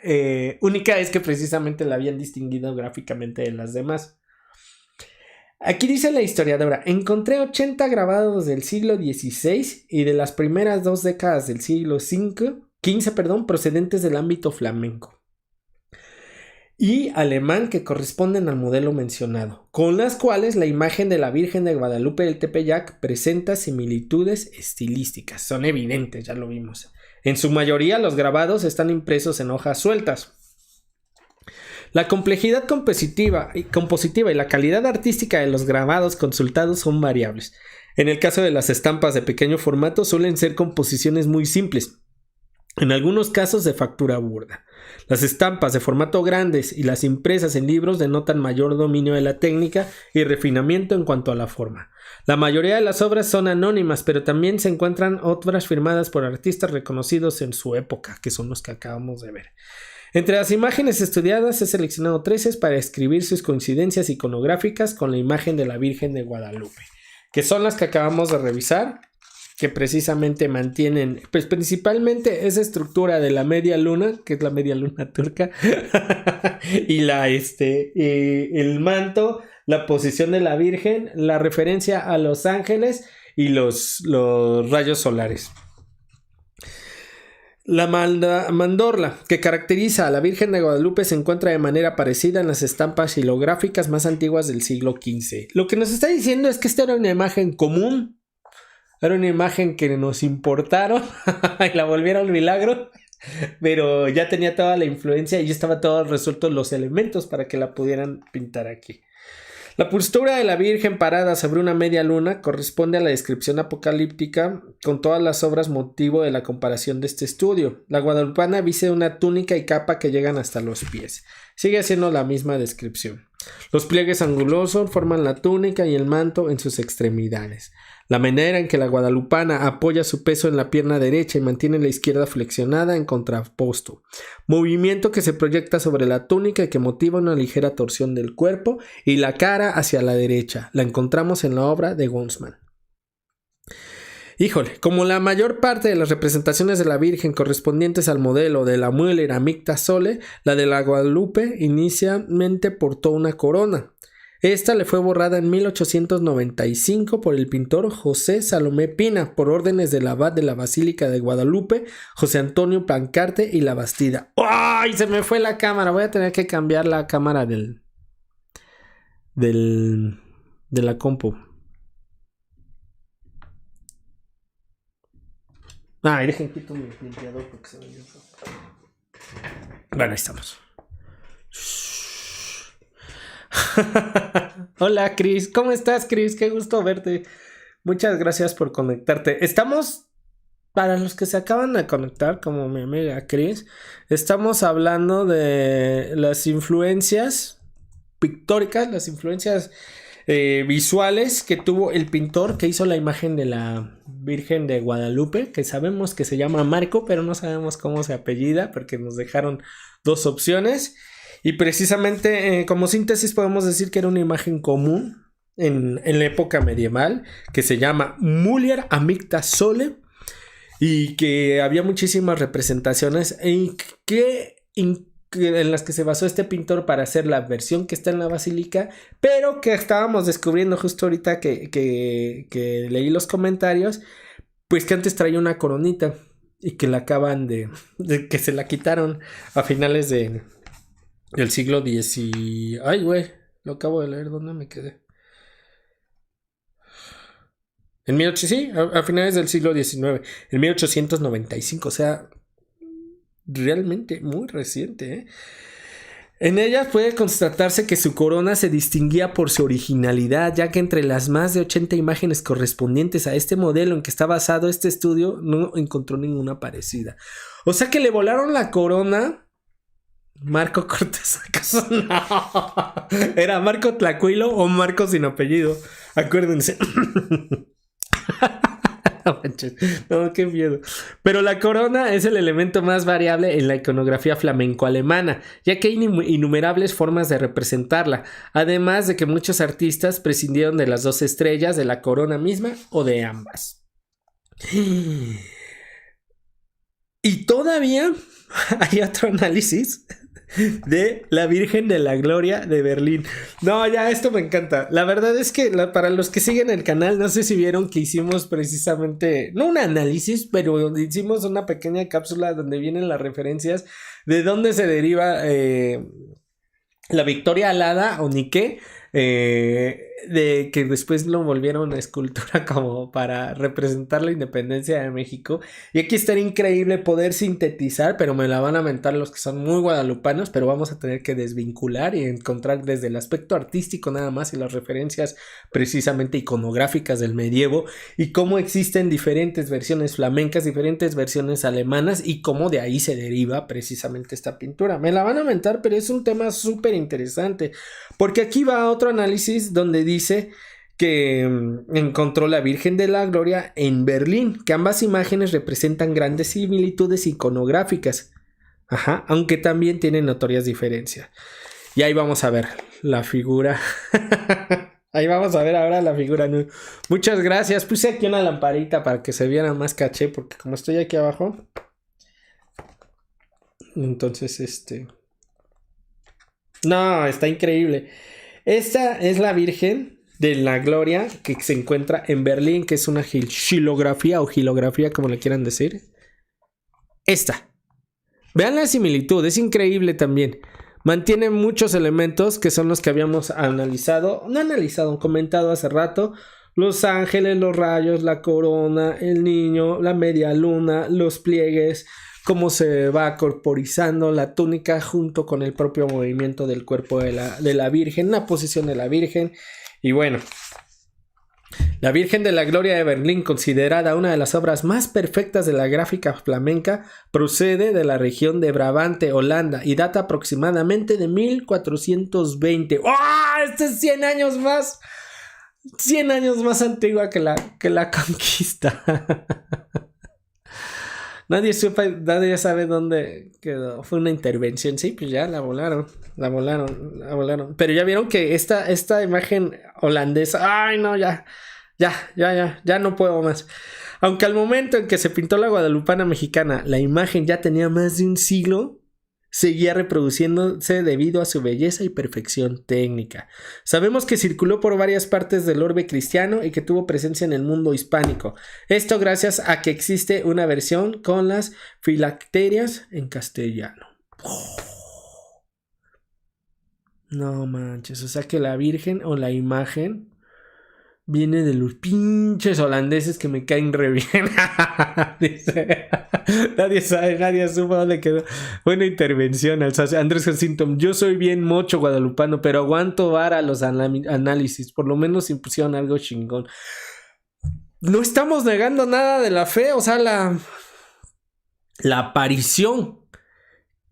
única es que precisamente la habían distinguido gráficamente de las demás. Aquí dice la historiadora, encontré 80 grabados del siglo XVI y de las primeras 2 décadas del siglo XV, procedentes del ámbito flamenco y alemán que corresponden al modelo mencionado, con las cuales la imagen de la Virgen de Guadalupe del Tepeyac presenta similitudes estilísticas. Son evidentes, ya lo vimos. En su mayoría los grabados están impresos en hojas sueltas. La complejidad compositiva y la calidad artística de los grabados consultados son variables. En el caso de las estampas de pequeño formato suelen ser composiciones muy simples, en algunos casos de factura burda. Las estampas de formato grandes y las impresas en libros denotan mayor dominio de la técnica y refinamiento en cuanto a la forma. La mayoría de las obras son anónimas, pero también se encuentran obras firmadas por artistas reconocidos en su época, que son los que acabamos de ver. Entre las imágenes estudiadas he seleccionado 13 para escribir sus coincidencias iconográficas con la imagen de la Virgen de Guadalupe, que son las que acabamos de revisar, que precisamente mantienen, pues principalmente esa estructura de la media luna, que es la media luna turca, y el manto, la posición de la Virgen, la referencia a los ángeles y los rayos solares. La mandorla, que caracteriza a la Virgen de Guadalupe, se encuentra de manera parecida en las estampas xilográficas más antiguas del siglo XV. Lo que nos está diciendo es que esta era una imagen común, era una imagen que nos importaron y la volvieron milagro, pero ya tenía toda la influencia y ya estaban todos resueltos los elementos para que la pudieran pintar aquí. La postura de la Virgen parada sobre una media luna corresponde a la descripción apocalíptica con todas las obras motivo de la comparación de este estudio. La guadalupana viste una túnica y capa que llegan hasta los pies. Sigue siendo la misma descripción. Los pliegues angulosos forman la túnica y el manto en sus extremidades. La manera en que la guadalupana apoya su peso en la pierna derecha y mantiene la izquierda flexionada en contraposto. Movimiento que se proyecta sobre la túnica y que motiva una ligera torsión del cuerpo y la cara hacia la derecha. La encontramos en la obra de Gunzmann. Híjole, como la mayor parte de las representaciones de la Virgen correspondientes al modelo de la Müller Amicta Sole, la de la Guadalupe inicialmente portó una corona. Esta le fue borrada en 1895 por el pintor José Salomé Pina, por órdenes del abad de la Basílica de Guadalupe, José Antonio Plancarte y La Bastida. ¡Ay! Se me fue la cámara. Voy a tener que cambiar la cámara de la compu. Ay, dejen quito mi limpiador porque se me dio. Bueno, ahí estamos. Hola, Cris. ¿Cómo estás, Cris? Qué gusto verte. Muchas gracias por conectarte. Estamos, para los que se acaban de conectar, como mi amiga Cris, estamos hablando de las influencias pictóricas, las influencias visuales que tuvo el pintor que hizo la imagen de la Virgen de Guadalupe, que sabemos que se llama Marco, pero no sabemos cómo se apellida porque nos dejaron dos opciones. Y precisamente como síntesis podemos decir que era una imagen común en la época medieval que se llama Müller Amicta Sole y que había muchísimas representaciones en las que se basó este pintor para hacer la versión que está en la basílica, pero que estábamos descubriendo justo ahorita que leí los comentarios, pues que antes traía una coronita y que la acaban de que se la quitaron a finales del siglo X. Ay, güey, lo acabo de leer, ¿dónde me quedé? En 1800, sí, a finales del siglo XIX, en 1895, o sea, realmente muy reciente, ¿eh? En ella puede constatarse que su corona se distinguía por su originalidad, ya que entre las más de 80 imágenes correspondientes a este modelo en que está basado este estudio, no encontró ninguna parecida. O sea que le volaron la corona Marco Cortés. ¿Acaso no? ¿Era Marco Tlacuilo o Marco sin apellido? Acuérdense. No, qué miedo. Pero la corona es el elemento más variable en la iconografía flamenco-alemana, ya que hay innumerables formas de representarla, además de que muchos artistas prescindieron de las dos estrellas, de la corona misma o de ambas. Y todavía hay otro análisis de la Virgen de la Gloria de Berlín. No, ya, esto me encanta. La verdad es que para los que siguen el canal, no sé si vieron que hicimos precisamente, no un análisis, pero hicimos una pequeña cápsula donde vienen las referencias de dónde se deriva la Victoria alada o Nike, de que después lo volvieron a escultura como para representar la independencia de México. Y aquí estaría increíble poder sintetizar, pero me la van a mentar los que son muy guadalupanos, pero vamos a tener que desvincular y encontrar desde el aspecto artístico nada más y las referencias precisamente iconográficas del medievo y cómo existen diferentes versiones flamencas, diferentes versiones alemanas y cómo de ahí se deriva precisamente esta pintura. Me la van a mentar, pero es un tema súper interesante, porque aquí va otro análisis donde dice que encontró la Virgen de la Gloria en Berlín, que ambas imágenes representan grandes similitudes iconográficas, aunque también tienen notorias diferencias. Y ahí vamos a ver la figura. Ahí vamos a ver ahora la figura. Muchas gracias. Puse aquí una lamparita para que se viera más caché, porque como estoy aquí abajo, entonces no, está increíble. Esta es la Virgen de la Gloria que se encuentra en Berlín, que es una xilografía o gilografía, como le quieran decir. Esta. Vean la similitud, es increíble también. Mantiene muchos elementos que son los que habíamos comentado hace rato. Los ángeles, los rayos, la corona, el niño, la media luna, los pliegues, cómo se va corporizando la túnica junto con el propio movimiento del cuerpo de la Virgen, la posición de la Virgen. Y bueno, la Virgen de la Gloria de Berlín, considerada una de las obras más perfectas de la gráfica flamenca, procede de la región de Brabante, Holanda, y data aproximadamente de 1420. ¡Oh! Este es 100 años más. 100 años más antigua que la conquista. Nadie sabe dónde quedó. Fue una intervención. Sí, pues ya la volaron. Pero ya vieron que esta imagen holandesa. Ay, no, ya no puedo más. Aunque al momento en que se pintó la guadalupana mexicana, la imagen ya tenía más de un siglo, seguía reproduciéndose debido a su belleza y perfección técnica. Sabemos que circuló por varias partes del orbe cristiano y que tuvo presencia en el mundo hispánico. Esto gracias a que existe una versión con las filacterias en castellano. No manches, o sea que la Virgen o la imagen viene de los pinches holandeses que me caen re bien. Dice, nadie sabe, nadie supo dónde quedó. Buena intervención, Andrés Jacinto. Yo soy bien mocho guadalupano, pero aguanto vara los análisis. Por lo menos impusieron algo chingón. No estamos negando nada de la fe, o sea, la aparición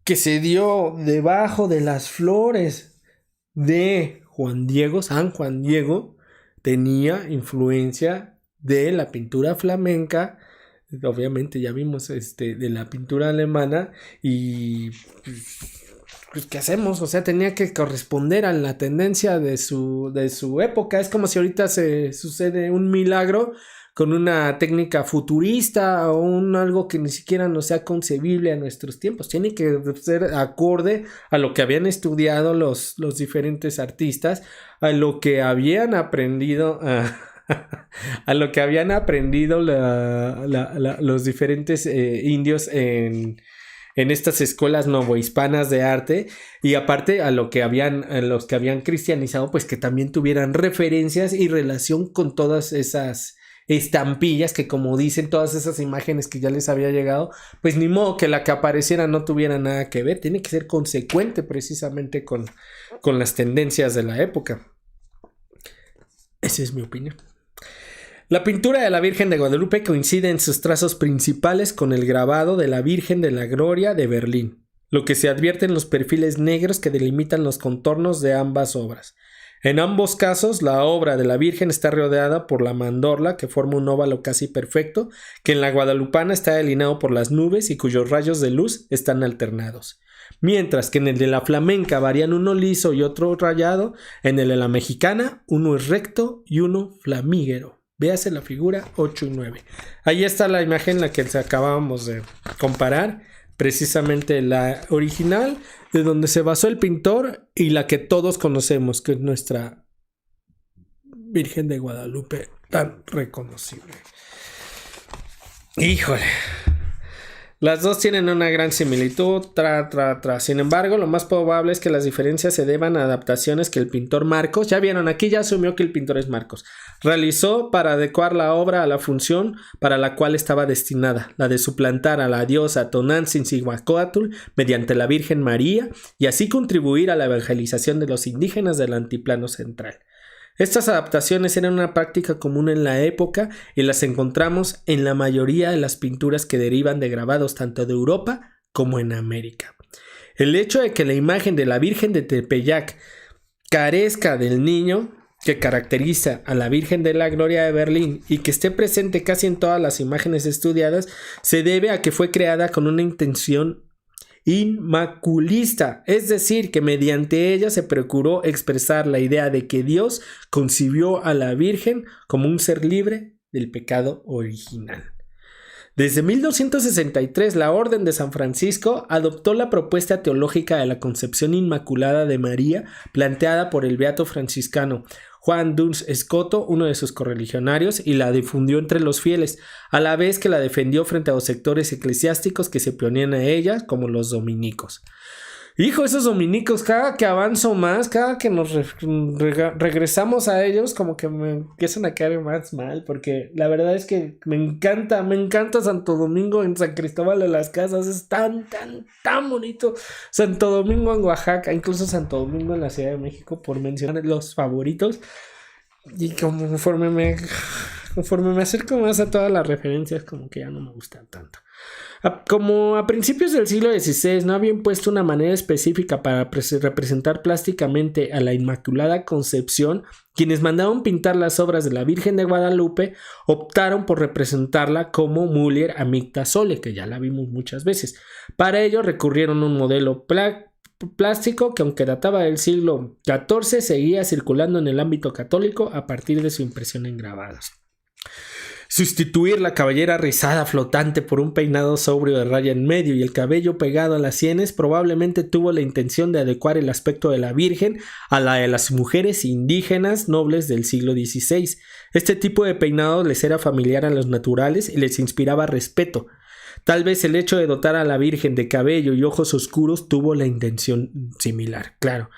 que se dio debajo de las flores de San Juan Diego, tenía influencia de la pintura flamenca, obviamente ya vimos de la pintura alemana, y pues ¿qué hacemos? O sea, tenía que corresponder a la tendencia de su época. Es como si ahorita se sucede un milagro con una técnica futurista o algo que ni siquiera nos sea concebible a nuestros tiempos. Tiene que ser acorde a lo que habían estudiado los diferentes artistas, a lo que habían aprendido, a lo que habían aprendido los diferentes indios en estas escuelas novohispanas de arte, y aparte a los que habían cristianizado, pues que también tuvieran referencias y relación con todas esas estampillas que, como dicen, todas esas imágenes que ya les había llegado, pues ni modo que la que apareciera no tuviera nada que ver. Tiene que ser consecuente precisamente con las tendencias de la época. Esa es mi opinión. La pintura de la Virgen de Guadalupe coincide en sus trazos principales con el grabado de la Virgen de la Gloria de Berlín, lo que se advierte en los perfiles negros que delimitan los contornos de ambas obras. En ambos casos, la obra de la Virgen está rodeada por la mandorla, que forma un óvalo casi perfecto, que en la guadalupana está delineado por las nubes y cuyos rayos de luz están alternados. Mientras que en el de la flamenca varían uno liso y otro rayado, en el de la mexicana uno es recto y uno flamígero. Véase la figura 8 y 9. Ahí está la imagen en la que acabábamos de comparar, precisamente la original, de donde se basó el pintor, y la que todos conocemos, que es nuestra Virgen de Guadalupe, tan reconocible. Híjole. Las dos tienen una gran similitud, Sin embargo, lo más probable es que las diferencias se deban a adaptaciones que el pintor Marcos, ya vieron, aquí ya asumió que el pintor es Marcos, realizó para adecuar la obra a la función para la cual estaba destinada, la de suplantar a la diosa Tonantzin-Cihuacóatl mediante la Virgen María y así contribuir a la evangelización de los indígenas del Altiplano Central. Estas adaptaciones eran una práctica común en la época y las encontramos en la mayoría de las pinturas que derivan de grabados tanto de Europa como en América. El hecho de que la imagen de la Virgen de Tepeyac carezca del niño que caracteriza a la Virgen de la Gloria de Berlín y que esté presente casi en todas las imágenes estudiadas se debe a que fue creada con una intención inmaculista, es decir, que mediante ella se procuró expresar la idea de que Dios concibió a la Virgen como un ser libre del pecado original. Desde 1263, la Orden de San Francisco adoptó la propuesta teológica de la concepción inmaculada de María planteada por el beato franciscano Juan Duns Scoto, uno de sus correligionarios, y la difundió entre los fieles, a la vez que la defendió frente a los sectores eclesiásticos que se oponían a ella, como los dominicos. Hijo, esos dominicos, cada que avanzo más, cada que nos regresamos a ellos, como que me empiezan a caer más mal, porque la verdad es que me encanta Santo Domingo en San Cristóbal de las Casas, es tan bonito. Santo Domingo en Oaxaca, incluso Santo Domingo en la Ciudad de México, por mencionar los favoritos. Y conforme me acerco más a todas las referencias, como que ya no me gustan tanto. Como a principios del siglo XVI no habían puesto una manera específica para representar plásticamente a la Inmaculada Concepción, quienes mandaron pintar las obras de la Virgen de Guadalupe optaron por representarla como Mulier Amicta Sole, que ya la vimos muchas veces. Para ello recurrieron a un modelo plástico que, aunque databa del siglo XIV, seguía circulando en el ámbito católico a partir de su impresión en grabados. Sustituir la cabellera rizada flotante por un peinado sobrio de raya en medio y el cabello pegado a las sienes probablemente tuvo la intención de adecuar el aspecto de la Virgen a la de las mujeres indígenas nobles del siglo XVI. Este tipo de peinado les era familiar a los naturales y les inspiraba respeto. Tal vez el hecho de dotar a la Virgen de cabello y ojos oscuros tuvo la intención similar, claro,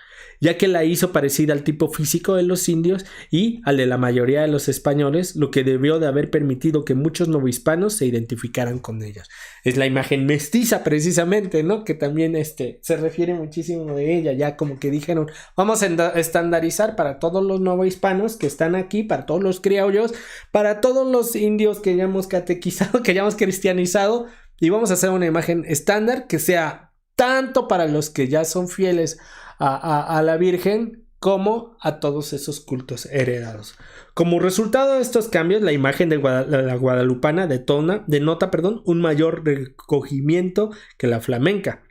ya que la hizo parecida al tipo físico de los indios y al de la mayoría de los españoles, lo que debió de haber permitido que muchos novohispanos se identificaran con ellos. Es la imagen mestiza precisamente, ¿no? Que también se refiere muchísimo de ella, ya como que dijeron, vamos a estandarizar para todos los novohispanos que están aquí, para todos los criollos, para todos los indios que ya hemos catequizado, que ya hemos cristianizado, y vamos a hacer una imagen estándar que sea tanto para los que ya son fieles a la Virgen como a todos esos cultos heredados. Como resultado de estos cambios, la imagen de la guadalupana denota un mayor recogimiento que la flamenca.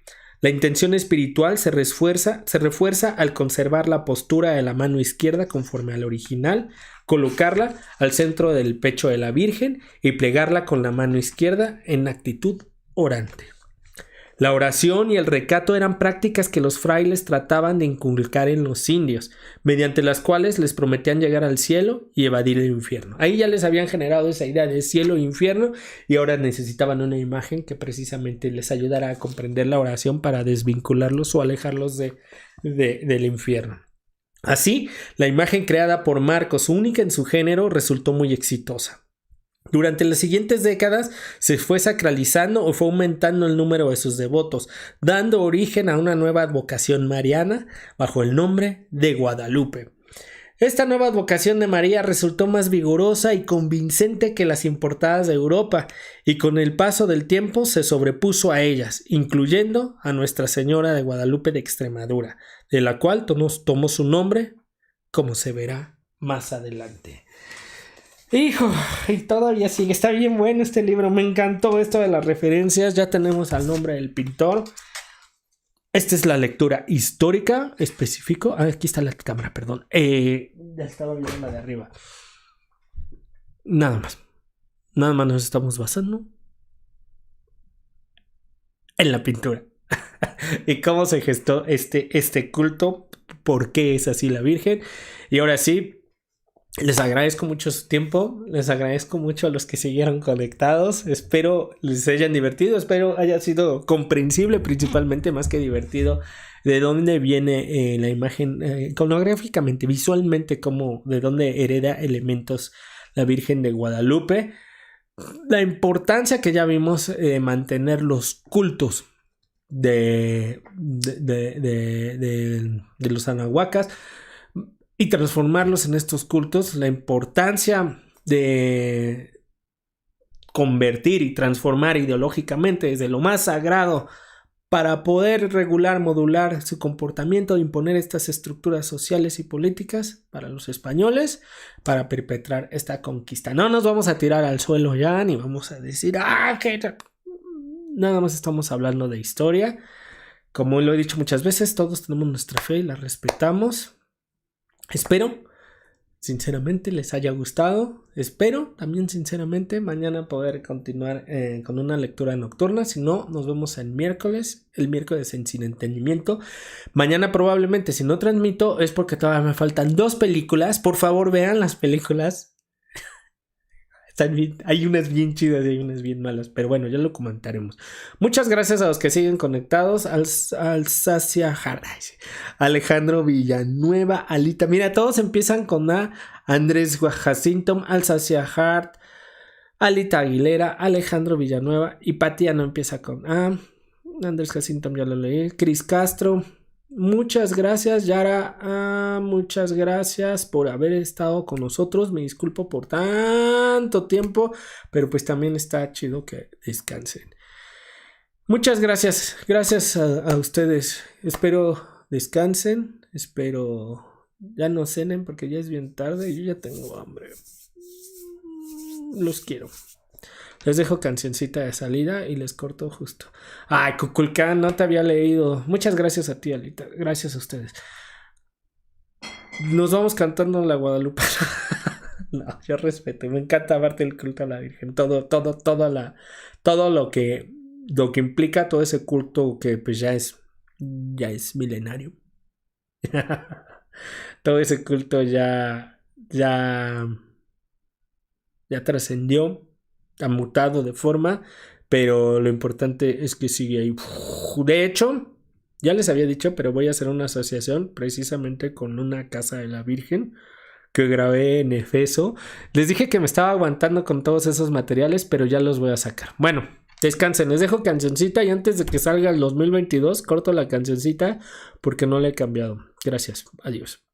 La intención espiritual se refuerza al conservar la postura de la mano izquierda conforme al original, colocarla al centro del pecho de la Virgen y plegarla con la mano izquierda en actitud orante. La oración y el recato eran prácticas que los frailes trataban de inculcar en los indios, mediante las cuales les prometían llegar al cielo y evadir el infierno. Ahí ya les habían generado esa idea de cielo e infierno y ahora necesitaban una imagen que precisamente les ayudara a comprender la oración para desvincularlos o alejarlos del infierno. Así, la imagen creada por Marcos, única en su género, resultó muy exitosa. Durante las siguientes décadas se fue sacralizando o fue aumentando el número de sus devotos, dando origen a una nueva advocación mariana bajo el nombre de Guadalupe. Esta nueva advocación de María resultó más vigorosa y convincente que las importadas de Europa y con el paso del tiempo se sobrepuso a ellas, incluyendo a Nuestra Señora de Guadalupe de Extremadura, de la cual tomó su nombre, como se verá más adelante. Hijo, y todavía sigue, está bien bueno este libro, me encantó esto de las referencias, ya tenemos al nombre del pintor. Esta es la lectura histórica, específico, aquí está la cámara, perdón, ya estaba viendo la de arriba. Nada más nos estamos basando en la pintura y cómo se gestó este culto, por qué es así la Virgen. Y ahora sí, Les agradezco mucho su tiempo, les agradezco mucho a los que siguieron conectados, espero les hayan divertido, espero haya sido comprensible principalmente más que divertido de dónde viene la imagen iconográficamente, visualmente, como de dónde hereda elementos la Virgen de Guadalupe, la importancia que ya vimos mantener los cultos de los anahuacas y transformarlos en estos cultos, la importancia de convertir y transformar ideológicamente desde lo más sagrado para poder regular, modular su comportamiento, imponer estas estructuras sociales y políticas para los españoles, para perpetrar esta conquista. No nos vamos a tirar al suelo ya, ni vamos a decir, que nada más estamos hablando de historia. Como lo he dicho muchas veces, todos tenemos nuestra fe y la respetamos. Espero, sinceramente, les haya gustado. Espero también, sinceramente, mañana poder continuar con una lectura nocturna. Si no, nos vemos el miércoles en Sin Entendimiento. Mañana probablemente, si no transmito, es porque todavía me faltan 2 películas. Por favor, vean las películas. Hay unas bien chidas y hay unas bien malas, pero bueno, ya lo comentaremos. Muchas gracias a los que siguen conectados. Alsacia Alejandro Villanueva, Alita. Mira, todos empiezan con A. Andrés Jacinto, Alsacia Hart, Alita Aguilera, Alejandro Villanueva y Patia no empieza con A. Andrés Jacinto ya lo leí. Cris Castro. Muchas gracias, Yara. Muchas gracias por haber estado con nosotros. Me disculpo por tanto tiempo, pero pues también está chido que descansen. Muchas gracias. Gracias a ustedes. Espero descansen. Espero ya no cenen porque ya es bien tarde y yo ya tengo hambre. Los quiero. Les dejo cancioncita de salida y les corto justo. Ay, Cuculcán, no te había leído. Muchas gracias a ti, Alita. Gracias a ustedes. Nos vamos cantando la Guadalupe. No, yo respeto. Me encanta darte el culto a la Virgen. Todo lo que implica todo ese culto que pues ya es milenario. Todo ese culto ya trascendió. Ha mutado de forma, pero lo importante es que sigue ahí. De hecho, ya les había dicho, pero voy a hacer una asociación precisamente con una casa de la Virgen que grabé en Efeso. Les dije que me estaba aguantando con todos esos materiales, pero ya los voy a sacar. Bueno, descansen, les dejo cancioncita y antes de que salga el 2022 corto la cancioncita porque no la he cambiado. Gracias, adiós.